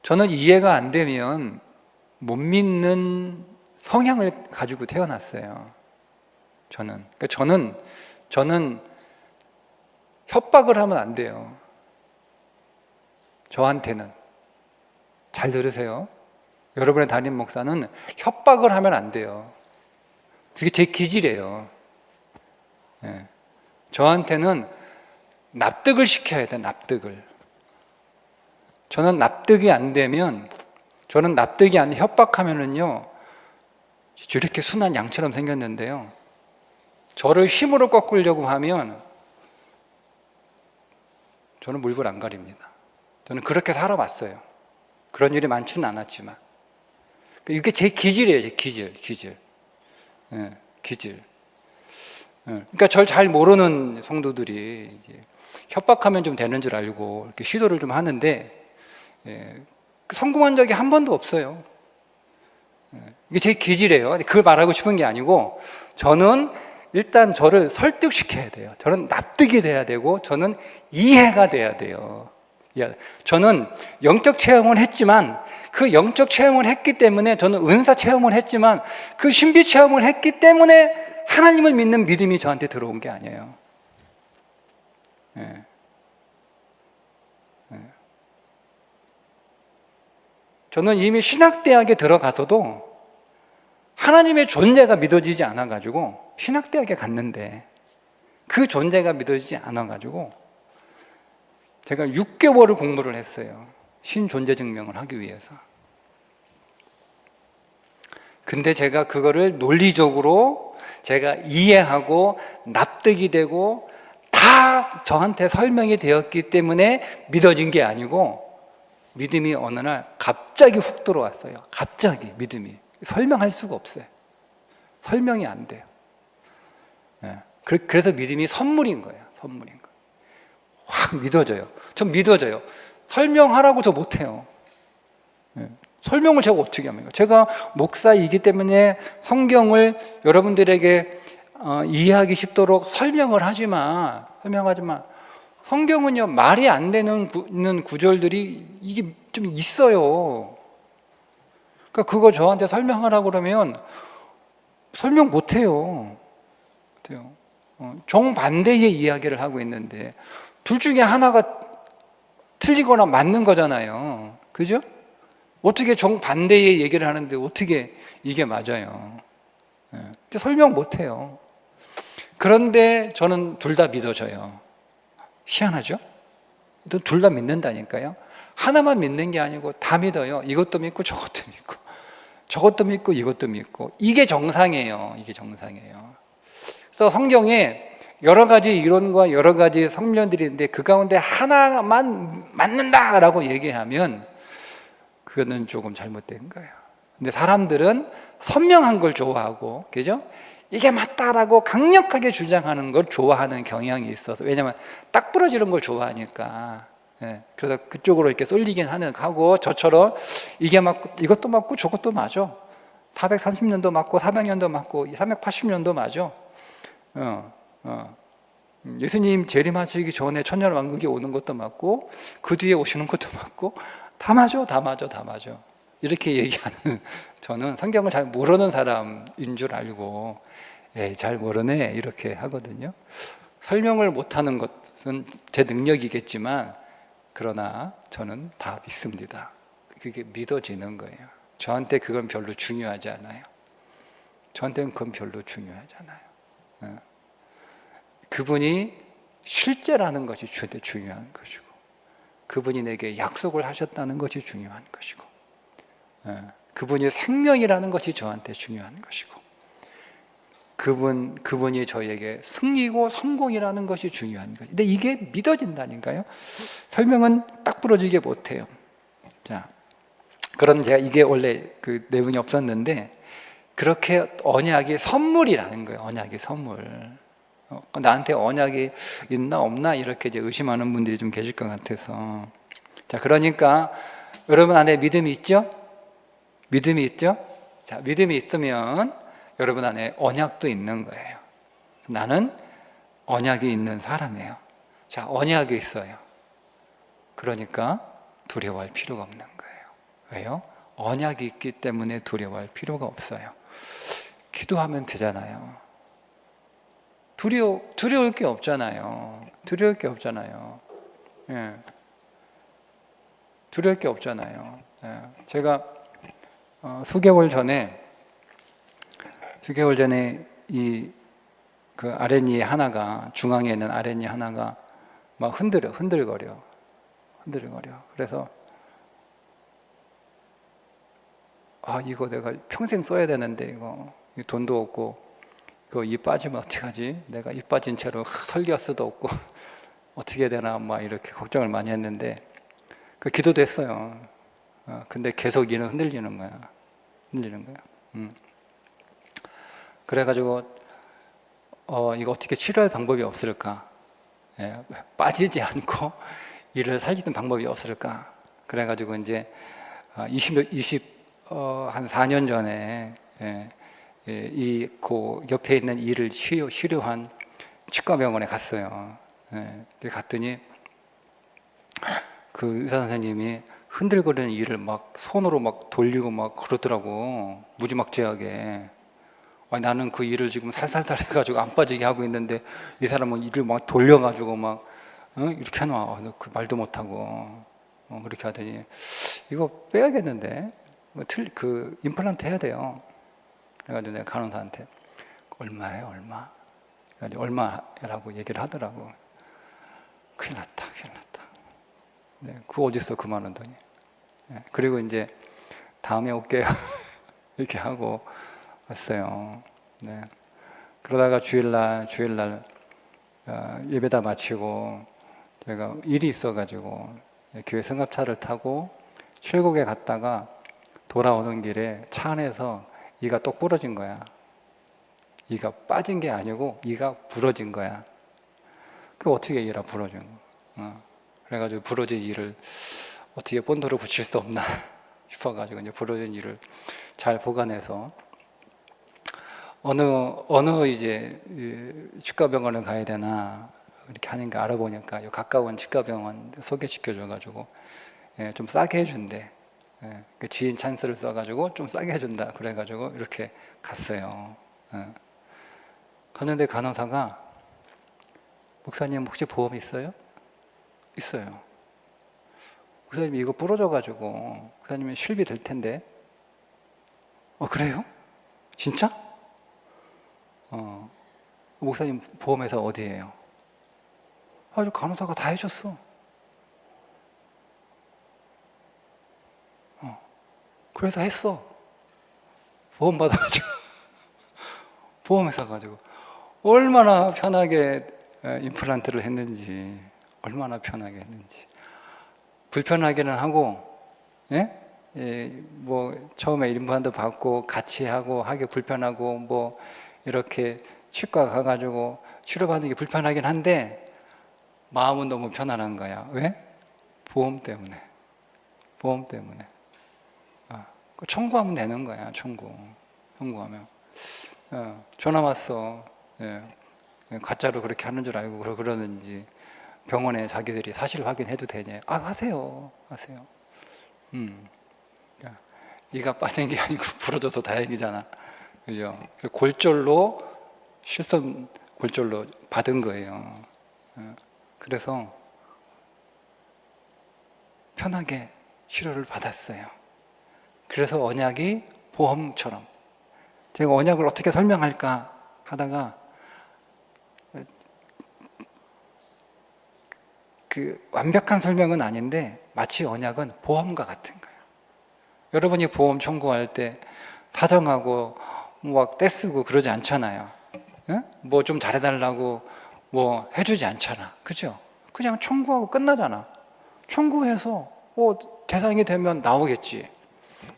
저는 이해가 안 되면 못 믿는 성향을 가지고 태어났어요. 그러니까 저는 협박을 하면 안 돼요. 저한테는. 잘 들으세요. 여러분의 담임 목사는 협박을 하면 안 돼요. 그게 제 기질이에요. 네. 저한테는 납득을 시켜야 돼, 납득을. 저는 납득이 안 되면, 협박하면은요, 이렇게 순한 양처럼 생겼는데요. 저를 힘으로 꺾으려고 하면 저는 물불 안 가립니다. 저는 그렇게 살아왔어요. 그런 일이 많지는 않았지만. 이게 제 기질이에요, 제 기질. 네, 기질. 그러니까 저를 잘 모르는 성도들이 이제 협박하면 좀 되는 줄 알고 이렇게 시도를 좀 하는데, 성공한 적이 한 번도 없어요. 이게 제 기질이에요. 그걸 말하고 싶은 게 아니고, 저는 일단 저를 설득시켜야 돼요. 저는 납득이 돼야 되고, 저는 이해가 돼야 돼요. 저는 영적 체험을 했지만, 그 영적 체험을 했기 때문에, 저는 은사 체험을 했지만, 그 신비 체험을 했기 때문에 하나님을 믿는 믿음이 저한테 들어온 게 아니에요. 저는 이미 신학대학에 들어가서도 하나님의 존재가 믿어지지 않아가지고 신학대학에 갔는데, 그 존재가 믿어지지 않아가지고 제가 6개월을 공부를 했어요. 신존재 증명을 하기 위해서. 근데 제가 그거를 논리적으로 제가 이해하고 납득이 되고 다 저한테 설명이 되었기 때문에 믿어진 게 아니고, 믿음이 어느 날 갑자기 훅 들어왔어요. 갑자기 믿음이. 설명할 수가 없어요. 설명이 안 돼요. 그래서 믿음이 선물인 거예요. 확 믿어져요. 전 믿어져요. 설명하라고 저 못해요. 설명을 제가 어떻게 합니까? 제가 목사이기 때문에 성경을 여러분들에게 이해하기 쉽도록 설명을 하지만 성경은요, 말이 안 되는 구절들이 이게 좀 있어요. 그러니까 그거 저한테 설명하라고 그러면 설명 못해요. 정반대의 이야기를 하고 있는데 둘 중에 하나가 틀리거나 맞는 거잖아요. 그죠? 어떻게 정반대의 얘기를 하는데 어떻게 이게 맞아요? 설명 못해요. 그런데 저는 둘 다 믿어져요. 희한하죠? 둘 다 믿는다니까요. 하나만 믿는 게 아니고 다 믿어요. 이것도 믿고 저것도 믿고 저것도 믿고 이것도 믿고. 이게 정상이에요. 그래서 성경에 여러 가지 이론과 여러 가지 성면들이 있는데 그 가운데 하나만 맞는다라고 얘기하면 그거는 조금 잘못된 거예요. 근데 사람들은 선명한 걸 좋아하고, 그죠? 이게 맞다라고 강력하게 주장하는 걸 좋아하는 경향이 있어서, 왜냐하면 딱 부러지는 걸 좋아하니까. 그래서 그쪽으로 이렇게 쏠리긴 하고, 저처럼 이게 맞고 이것도 맞고 저것도 맞아. 430년도 맞고 400년도 맞고 380년도 맞아. 예수님 재림하시기 전에 천년왕국이 오는 것도 맞고 그 뒤에 오시는 것도 맞고 다 맞아. 이렇게 얘기하는, 저는 성경을 잘 모르는 사람인 줄 알고 잘 모르네 이렇게 하거든요. 설명을 못하는 것은 제 능력이겠지만, 그러나 저는 다 믿습니다. 그게 믿어지는 거예요. 저한테 그건 별로 중요하지 않아요. 저한테는 그건 별로 중요하지 않아요. 그분이 실제라는 것이 저한테 중요한 것이고, 그분이 내게 약속을 하셨다는 것이 중요한 것이고, 그분이 생명이라는 것이 저한테 중요한 것이고, 그분이 저에게 승리고 성공이라는 것이 중요한 거예요. 근데 이게 믿어진다니까요. 설명은 딱 부러지게 못해요. 자, 그런 제가 이게 원래 그 내용이 없었는데, 그렇게 언약이 선물이라는 거예요. 언약이 선물. 나한테 언약이 있나 없나 이렇게 이제 의심하는 분들이 좀 계실 것 같아서. 자, 그러니까 여러분 안에 믿음이 있죠? 믿음이 있죠? 자, 믿음이 있으면 여러분 안에 언약도 있는 거예요. 나는 언약이 있는 사람이에요. 자, 언약이 있어요. 그러니까 두려워할 필요가 없는 거예요. 왜요? 언약이 있기 때문에 두려워할 필요가 없어요. 기도하면 되잖아요. 두려울 게 없잖아요. 두려울 게 없잖아요. 예. 두려울 게 없잖아요. 예. 제가 수개월 전에 그 아랫니 하나가, 중앙에 있는 아랫니 하나가 막 흔들거려. 그래서 이거 내가 평생 써야 되는데 이거 돈도 없고 이거 입 빠지면 어떡하지? 내가 입 빠진 채로 설교할 수도 없고 어떻게 해야 되나 막 이렇게 걱정을 많이 했는데 그 기도도 했어요. 근데 계속 이는 흔들리는 거야. 그래가지고 이거 어떻게 치료할 방법이 없을까? 예, 빠지지 않고 이를 살리는 방법이 없을까? 그래가지고 이제 한 4년 전에 그 옆에 있는 이를 치료한 치과병원에 갔어요. 갔더니 그 의사 선생님이 흔들거리는 이를 막 손으로 막 돌리고 막 그러더라고. 무지막지하게. 나는 그 이를 지금 살살살 해가지고 안 빠지게 하고 있는데 이 사람은 이를 막 돌려가지고 막 이렇게 해놔. 그 말도 못하고 그렇게 하더니 이거 빼야겠는데 그 임플란트 해야 돼요. 그래가지고 내가 간호사한테 얼마예요? 얼마? 그래가지고 얼마라고 얘기를 하더라고. 큰일 났다. 네, 그거 어딨어 그만한 돈이. 네, 그리고 이제 다음에 올게요 이렇게 하고 왔어요. 네. 그러다가 주일날 예배다 마치고 제가 일이 있어가지고 교회 승합차를 타고 출국에 갔다가 돌아오는 길에 차 안에서 이가 똑 부러진 거야. 이가 빠진 게 아니고 이가 부러진 거야. 그 어떻게 이라 부러진 거? 그래가지고 부러진 이를 어떻게 본드로 붙일 수 없나 싶어가지고 이제 부러진 이를 잘 보관해서 어느 이제 치과병원을 가야 되나 이렇게 하니까 알아보니까 가까운 치과병원 소개시켜줘가지고 좀 싸게 해준대. 그 지인 찬스를 써가지고 좀 싸게 해준다. 그래가지고 이렇게 갔어요. 갔는데 간호사가 목사님 혹시 보험 있어요? 있어요. 목사님 이거 부러져가지고 목사님이 실비 될 텐데. 그래요? 진짜? 목사님 보험회사 어디예요? 간호사가 다 해줬어. 그래서 했어. 보험 받아가지고 보험회사 가지고 얼마나 편하게 임플란트를 했는지, 얼마나 편하게 했는지. 불편하기는 하고, 뭐 처음에 임플란트 받고 같이 하기 불편하고 뭐 이렇게 치과 가가지고 치료받는 게 불편하긴 한데 마음은 너무 편안한 거야. 왜? 보험 때문에. 청구하면 되는 거야. 청구하면. 전화 왔어. 가짜로 그렇게 하는 줄 알고 그러는지 병원에 자기들이 사실 확인해도 되냐? 하세요. 이가 빠진 게 아니고 부러져서 다행이잖아. 그죠? 실손 골절로 받은 거예요. 그래서 편하게 치료를 받았어요. 그래서 언약이 보험처럼. 제가 언약을 어떻게 설명할까 하다가 그 완벽한 설명은 아닌데 마치 언약은 보험과 같은 거예요. 여러분이 보험 청구할 때 사정하고 막 떼쓰고 그러지 않잖아요. 뭐 좀 잘해달라고 뭐 해주지 않잖아. 그죠? 그냥 청구하고 끝나잖아. 청구해서 대상이 되면 나오겠지.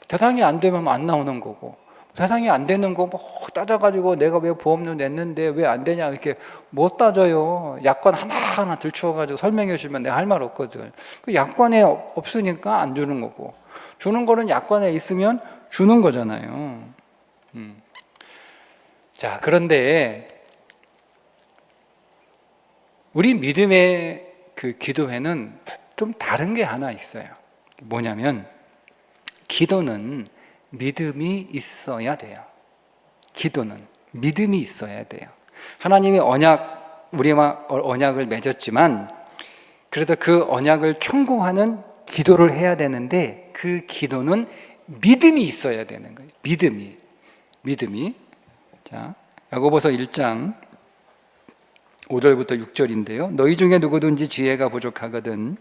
대상이 안 되면 안 나오는 거고, 세상에 안 되는 거 뭐 따져가지고 내가 왜 보험료 냈는데 왜 안 되냐 이렇게 못 따져요. 약관 하나하나 들추어가지고 설명해 주면 내가 할 말 없거든. 그 약관에 없으니까 안 주는 거고, 주는 거는 약관에 있으면 주는 거잖아요. 자, 그런데 우리 믿음의 그 기도회는 좀 다른 게 하나 있어요. 뭐냐면 기도는 믿음이 있어야 돼요. 기도는 믿음이 있어야 돼요. 하나님이 우리와 언약을 맺었지만 그래도 그 언약을 청구하는 기도를 해야 되는데 그 기도는 믿음이 있어야 되는 거예요. 믿음이. 자, 야고보서 1장 5절부터 6절인데요. 너희 중에 누구든지 지혜가 부족하거든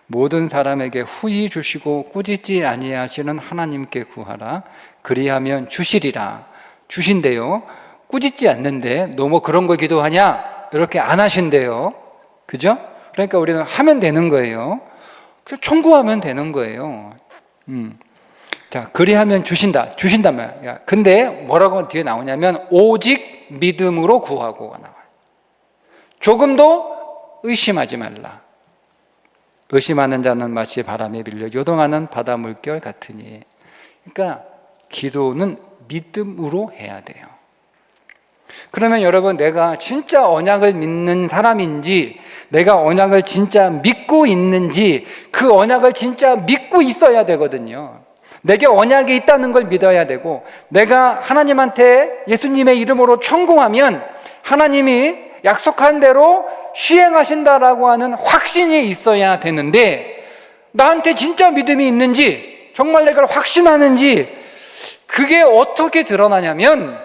모든 사람에게 후히 주시고 꾸짖지 아니하시는 하나님께 구하라. 그리하면 주시리라. 주신대요. 꾸짖지 않는데 너 뭐 그런 거 기도하냐? 이렇게 안 하신대요. 그죠? 그러니까 우리는 하면 되는 거예요. 청구하면 되는 거예요. 자, 그리하면 주신단 말이야. 근데 뭐라고 뒤에 나오냐면 오직 믿음으로 구하고가 나와요. 조금도 의심하지 말라. 의심하는 자는 마치 바람에 밀려 요동하는 바다 물결 같으니. 그러니까 기도는 믿음으로 해야 돼요. 그러면 여러분, 내가 진짜 언약을 믿는 사람인지, 내가 언약을 진짜 믿고 있는지, 그 언약을 진짜 믿고 있어야 되거든요. 내게 언약이 있다는 걸 믿어야 되고, 내가 하나님한테 예수님의 이름으로 청구하면 하나님이 약속한 대로 시행하신다라고 하는 확신이 있어야 되는데, 나한테 진짜 믿음이 있는지, 정말 내가 확신하는지, 그게 어떻게 드러나냐면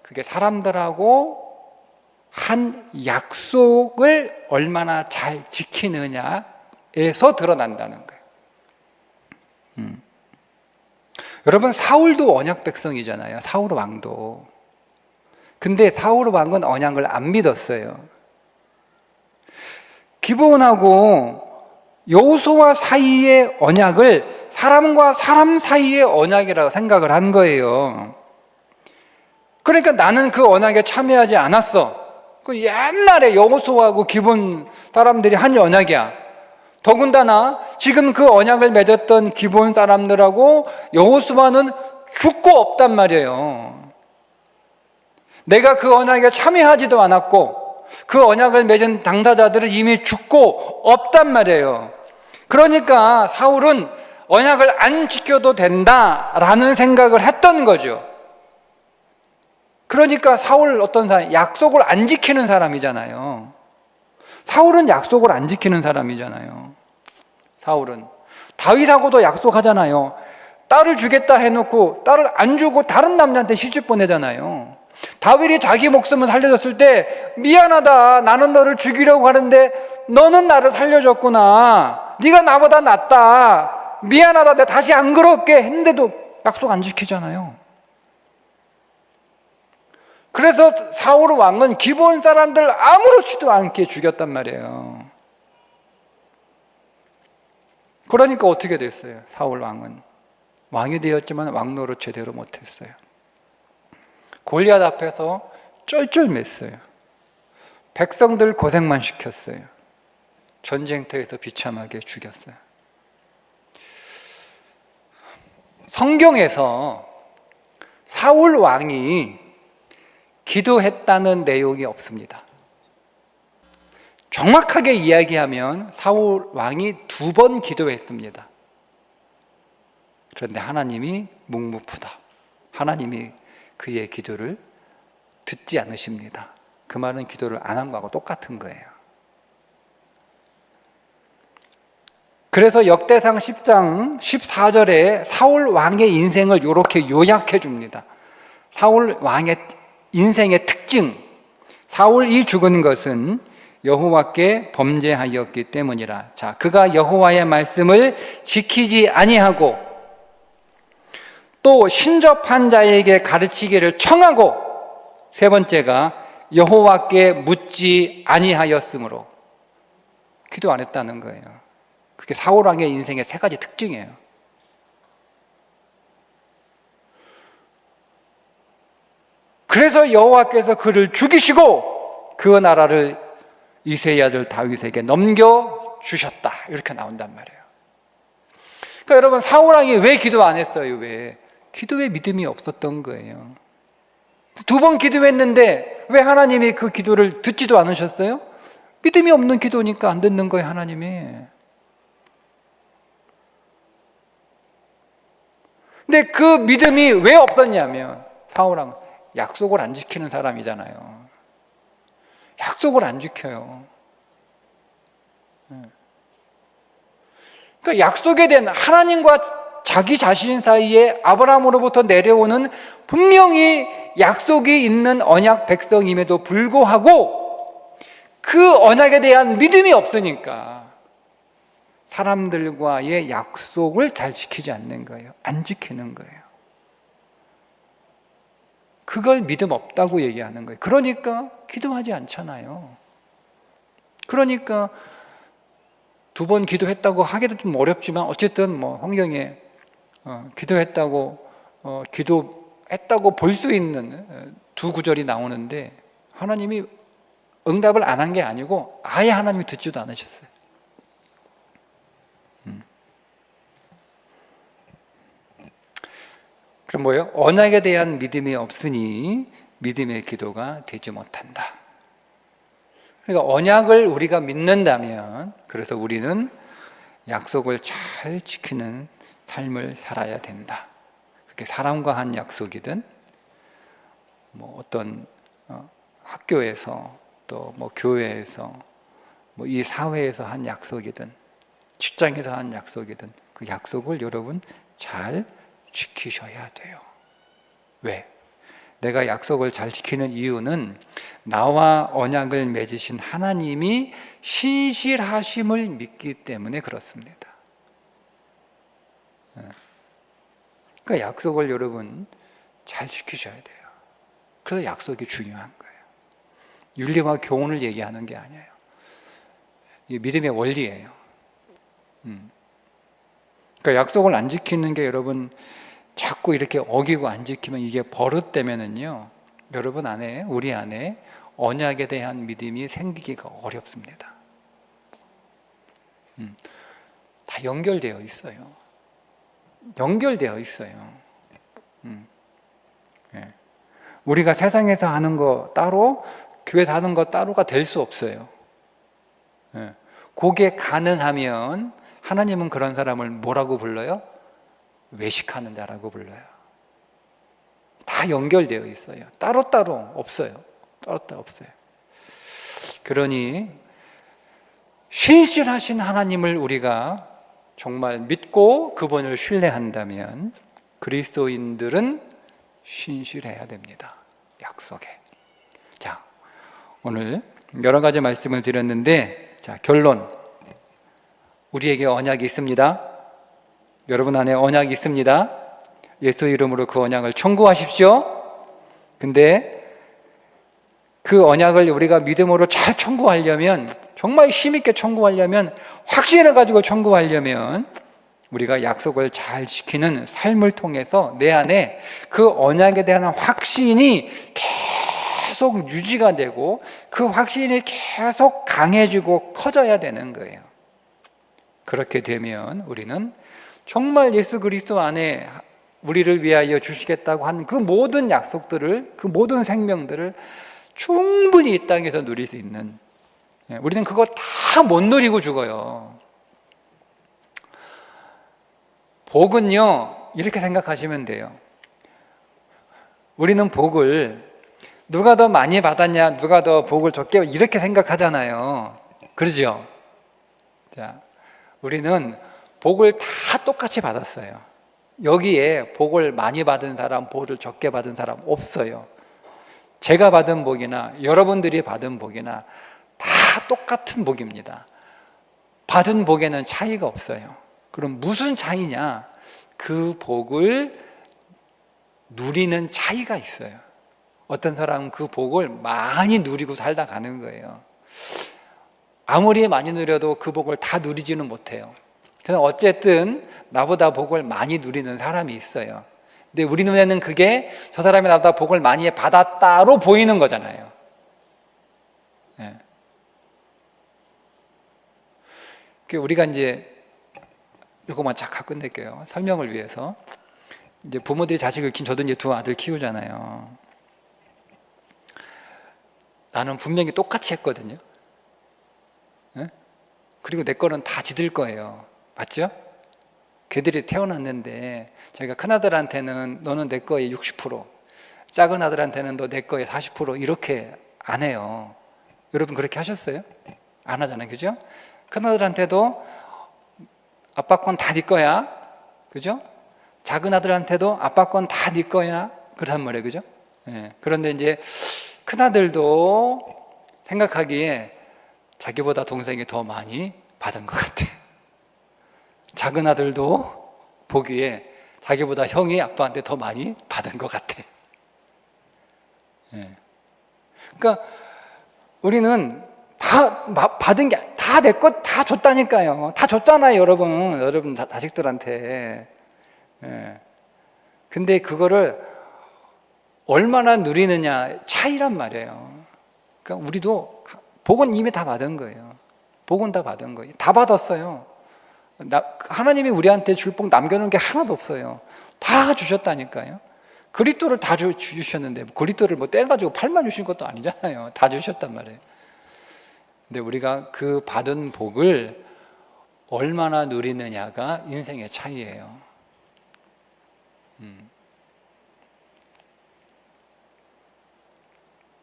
그게 사람들하고 한 약속을 얼마나 잘 지키느냐에서 드러난다는 거예요. 여러분, 사울도 언약 백성이잖아요. 사울 왕도. 근데 사울 왕은 언약을 안 믿었어요. 기브온하고 여호수아 사이의 언약을 사람과 사람 사이의 언약이라고 생각을 한 거예요. 그러니까 나는 그 언약에 참여하지 않았어. 그 옛날에 여호수아하고 기브온 사람들이 한 언약이야. 더군다나 지금 그 언약을 맺었던 기브온 사람들하고 여호수아는 죽고 없단 말이에요. 내가 그 언약에 참여하지도 않았고 그 언약을 맺은 당사자들은 이미 죽고 없단 말이에요. 그러니까 사울은 언약을 안 지켜도 된다라는 생각을 했던 거죠. 그러니까 사울 어떤 사람, 약속을 안 지키는 사람이잖아요. 사울은 약속을 안 지키는 사람이잖아요. 사울은 다윗하고도 약속하잖아요. 딸을 주겠다 해놓고 딸을 안 주고 다른 남자한테 시집 보내잖아요. 다윗이 자기 목숨을 살려줬을 때 미안하다, 나는 너를 죽이려고 하는데 너는 나를 살려줬구나, 네가 나보다 낫다, 미안하다, 내가 다시 안 그럴게 했는데도 약속 안 지키잖아요. 그래서 사울 왕은 기브온 사람들 아무렇지도 않게 죽였단 말이에요. 그러니까 어떻게 됐어요? 사울 왕은 왕이 되었지만 왕노릇 제대로 못했어요. 골리앗 앞에서 쩔쩔맸어요. 백성들 고생만 시켰어요. 전쟁터에서 비참하게 죽였어요. 성경에서 사울 왕이 기도했다는 내용이 없습니다. 정확하게 이야기하면 사울 왕이 2번 기도했습니다. 그런데 하나님이 묵묵부답, 하나님이 그의 기도를 듣지 않으십니다. 그 말은 기도를 안 한 거하고 똑같은 거예요. 그래서 역대상 10장 14절에 사울 왕의 인생을 이렇게 요약해 줍니다. 사울 왕의 인생의 특징, 사울이 죽은 것은 여호와께 범죄하였기 때문이라. 자, 그가 여호와의 말씀을 지키지 아니하고 또 신접한 자에게 가르치기를 청하고, 세 번째가 여호와께 묻지 아니하였으므로. 기도 안 했다는 거예요. 그게 사울 왕의 인생의 3가지 특징이에요. 그래서 여호와께서 그를 죽이시고 그 나라를 이새의 아들 다윗에게 넘겨주셨다. 이렇게 나온단 말이에요. 그러니까 여러분, 사울 왕이 왜 기도 안 했어요? 왜? 기도에 믿음이 없었던 거예요. 2번 기도했는데 왜 하나님이 그 기도를 듣지도 않으셨어요? 믿음이 없는 기도니까 안 듣는 거예요, 하나님이. 근데 그 믿음이 왜 없었냐면, 사울왕 약속을 안 지키는 사람이잖아요. 약속을 안 지켜요. 그러니까 약속에 대한, 하나님과 자기 자신 사이에 아브라함으로부터 내려오는 분명히 약속이 있는 언약 백성임에도 불구하고 그 언약에 대한 믿음이 없으니까 사람들과의 약속을 잘 지키지 않는 거예요. 안 지키는 거예요. 그걸 믿음 없다고 얘기하는 거예요. 그러니까 기도하지 않잖아요. 그러니까 2번 기도했다고 하기도 좀 어렵지만 어쨌든 뭐 성경에 기도했다고 기도했다고 볼 수 있는 2구절이 나오는데, 하나님이 응답을 안 한 게 아니고 아예 하나님이 듣지도 않으셨어요. 그럼 뭐예요? 언약에 대한 믿음이 없으니 믿음의 기도가 되지 못한다. 그러니까 언약을 우리가 믿는다면, 그래서 우리는 약속을 잘 지키는 삶을 살아야 된다. 그게 사람과 한 약속이든, 뭐 어떤 학교에서, 또 뭐 교회에서, 뭐 이 사회에서 한 약속이든, 직장에서 한 약속이든, 그 약속을 여러분 잘 지키셔야 돼요. 왜? 내가 약속을 잘 지키는 이유는 나와 언약을 맺으신 하나님이 신실하심을 믿기 때문에 그렇습니다. 그러니까 약속을 여러분 잘 지키셔야 돼요. 그래서 약속이 중요한 거예요. 윤리와 교훈을 얘기하는 게 아니에요. 이게 믿음의 원리예요. 그러니까 약속을 안 지키는 게, 여러분 자꾸 이렇게 어기고 안 지키면 이게 버릇되면은요, 여러분 안에, 우리 안에 언약에 대한 믿음이 생기기가 어렵습니다. 다 연결되어 있어요. 연결되어 있어요. 우리가 세상에서 하는 거 따로, 교회에서 하는 거 따로가 될 수 없어요. 그게 가능하면 하나님은 그런 사람을 뭐라고 불러요? 외식하는 자라고 불러요. 다 연결되어 있어요. 따로따로 없어요. 따로따로 없어요. 그러니 신실하신 하나님을 우리가 정말 믿고 그분을 신뢰한다면 그리스도인들은 신실해야 됩니다. 약속에. 자, 오늘 여러 가지 말씀을 드렸는데, 자, 결론. 우리에게 언약이 있습니다. 여러분 안에 언약이 있습니다. 예수 이름으로 그 언약을 청구하십시오. 근데 그 언약을 우리가 믿음으로 잘 청구하려면, 정말 힘있게 청구하려면, 확신을 가지고 청구하려면 우리가 약속을 잘 지키는 삶을 통해서 내 안에 그 언약에 대한 확신이 계속 유지가 되고 그 확신이 계속 강해지고 커져야 되는 거예요. 그렇게 되면 우리는 정말 예수 그리스도 안에 우리를 위하여 주시겠다고 하는 그 모든 약속들을, 그 모든 생명들을 충분히 이 땅에서 누릴 수 있는, 우리는 그거 다 못 누리고 죽어요. 복은요, 이렇게 생각하시면 돼요. 우리는 복을 누가 더 많이 받았냐, 누가 더 복을 적게, 이렇게 생각하잖아요. 그러죠? 자, 우리는 복을 다 똑같이 받았어요. 여기에 복을 많이 받은 사람, 복을 적게 받은 사람 없어요. 제가 받은 복이나 여러분들이 받은 복이나 다 똑같은 복입니다. 받은 복에는 차이가 없어요. 그럼 무슨 차이냐? 그 복을 누리는 차이가 있어요. 어떤 사람은 그 복을 많이 누리고 살다 가는 거예요. 아무리 많이 누려도 그 복을 다 누리지는 못해요. 그래서 어쨌든 나보다 복을 많이 누리는 사람이 있어요. 근데 우리 눈에는 그게 저 사람이 나보다 복을 많이 받았다로 보이는 거잖아요. 예. 우리가 이제 이거만 잠깐 끝낼게요. 설명을 위해서. 이제 부모들이 자식을 저도 이제 두 아들 키우잖아요. 나는 분명히 똑같이 했거든요. 예? 그리고 내 거는 다 지들 거예요. 맞죠? 걔들이 태어났는데 저희가 큰아들한테는 너는 내 거에 60%, 작은 아들한테는 너 내 거에 40% 이렇게 안 해요. 여러분 그렇게 하셨어요? 안 하잖아요. 그죠? 큰아들한테도 아빠 건 다 네 거야. 그죠? 작은 아들한테도 아빠 건 다 네 거야. 그렇단 말이에요. 그죠? 예. 그런데 이제 큰아들도 생각하기에 자기보다 동생이 더 많이 받은 것 같아. 작은 아들도 보기에 자기보다 형이 아빠한테 더 많이 받은 것 같아. 예. 그러니까 우리는 다 받은 게 다 내 것 다 줬다니까요. 다 줬잖아요, 여러분 자식들한테. 예. 근데 그거를 얼마나 누리느냐 차이란 말이에요. 그러니까 우리도 복은 이미 다 받은 거예요. 복은 다 받은 거예요. 다 받았어요. 하나님이 우리한테 줄 복 남겨놓은 게 하나도 없어요. 다 주셨다니까요. 그리스도를 다 주셨는데 그리스도를 뭐 떼가지고 팔만 주신 것도 아니잖아요. 다 주셨단 말이에요. 근데 우리가 그 받은 복을 얼마나 누리느냐가 인생의 차이예요.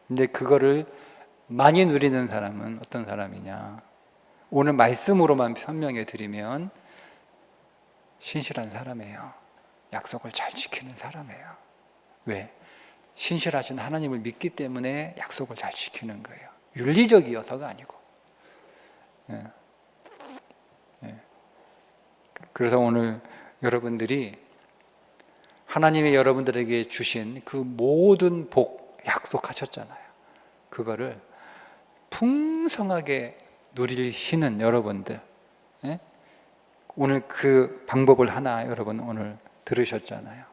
근데 그거를 많이 누리는 사람은 어떤 사람이냐? 오늘 말씀으로만 설명해 드리면 신실한 사람이에요. 약속을 잘 지키는 사람이에요. 왜? 신실하신 하나님을 믿기 때문에 약속을 잘 지키는 거예요. 윤리적이어서가 아니고. 예. 예. 그래서 오늘 여러분들이 하나님이 여러분들에게 주신 그 모든 복 약속하셨잖아요. 그거를 풍성하게 누리시는 여러분들, 예? 오늘 그 방법을 하나 여러분 오늘 들으셨잖아요.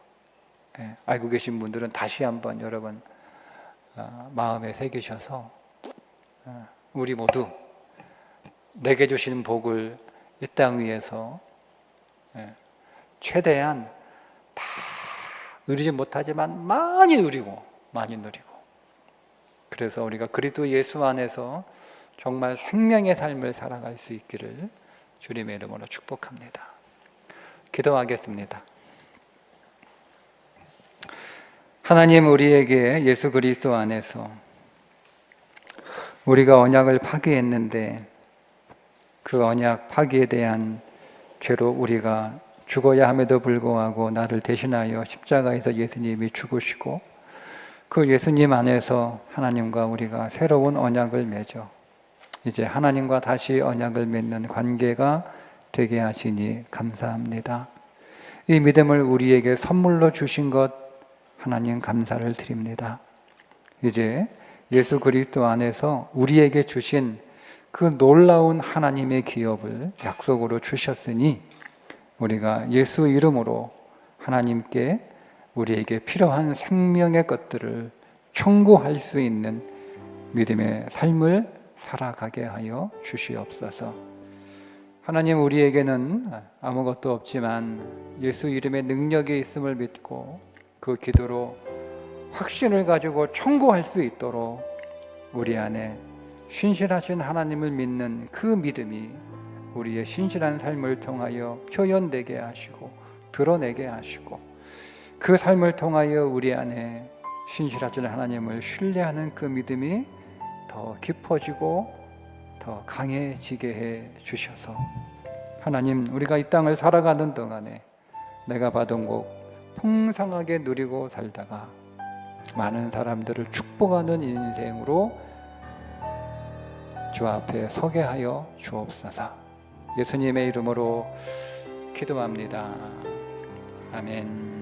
예. 알고 계신 분들은 다시 한번 여러분 마음에 새기셔서 우리 모두 내게 주신 복을 이 땅 위에서 최대한 다 누리지 못하지만 많이 누리고 그래서 우리가 그리스도 예수 안에서 정말 생명의 삶을 살아갈 수 있기를 주님의 이름으로 축복합니다. 기도하겠습니다. 하나님, 우리에게 예수 그리스도 안에서 우리가 언약을 파기했는데 그 언약 파기에 대한 죄로 우리가 죽어야 함에도 불구하고 나를 대신하여 십자가에서 예수님이 죽으시고 그 예수님 안에서 하나님과 우리가 새로운 언약을 맺어 이제 하나님과 다시 언약을 맺는 관계가 되게 하시니 감사합니다. 이 믿음을 우리에게 선물로 주신 것 하나님 감사를 드립니다. 이제 예수 그리스도 안에서 우리에게 주신 그 놀라운 하나님의 기업을 약속으로 주셨으니 우리가 예수 이름으로 하나님께 우리에게 필요한 생명의 것들을 청구할 수 있는 믿음의 삶을 살아가게 하여 주시옵소서. 하나님, 우리에게는 아무것도 없지만 예수 이름의 능력이 있음을 믿고 그 기도로 확신을 가지고 청구할 수 있도록 우리 안에 신실하신 하나님을 믿는 그 믿음이 우리의 신실한 삶을 통하여 표현되게 하시고 드러내게 하시고 그 삶을 통하여 우리 안에 신실하신 하나님을 신뢰하는 그 믿음이 더 깊어지고 더 강해지게 해 주셔서 하나님, 우리가 이 땅을 살아가는 동안에 내가 받은 복 풍성하게 누리고 살다가 많은 사람들을 축복하는 인생으로 주 앞에 서게 하여 주옵소서. 예수님의 이름으로 기도합니다. 아멘.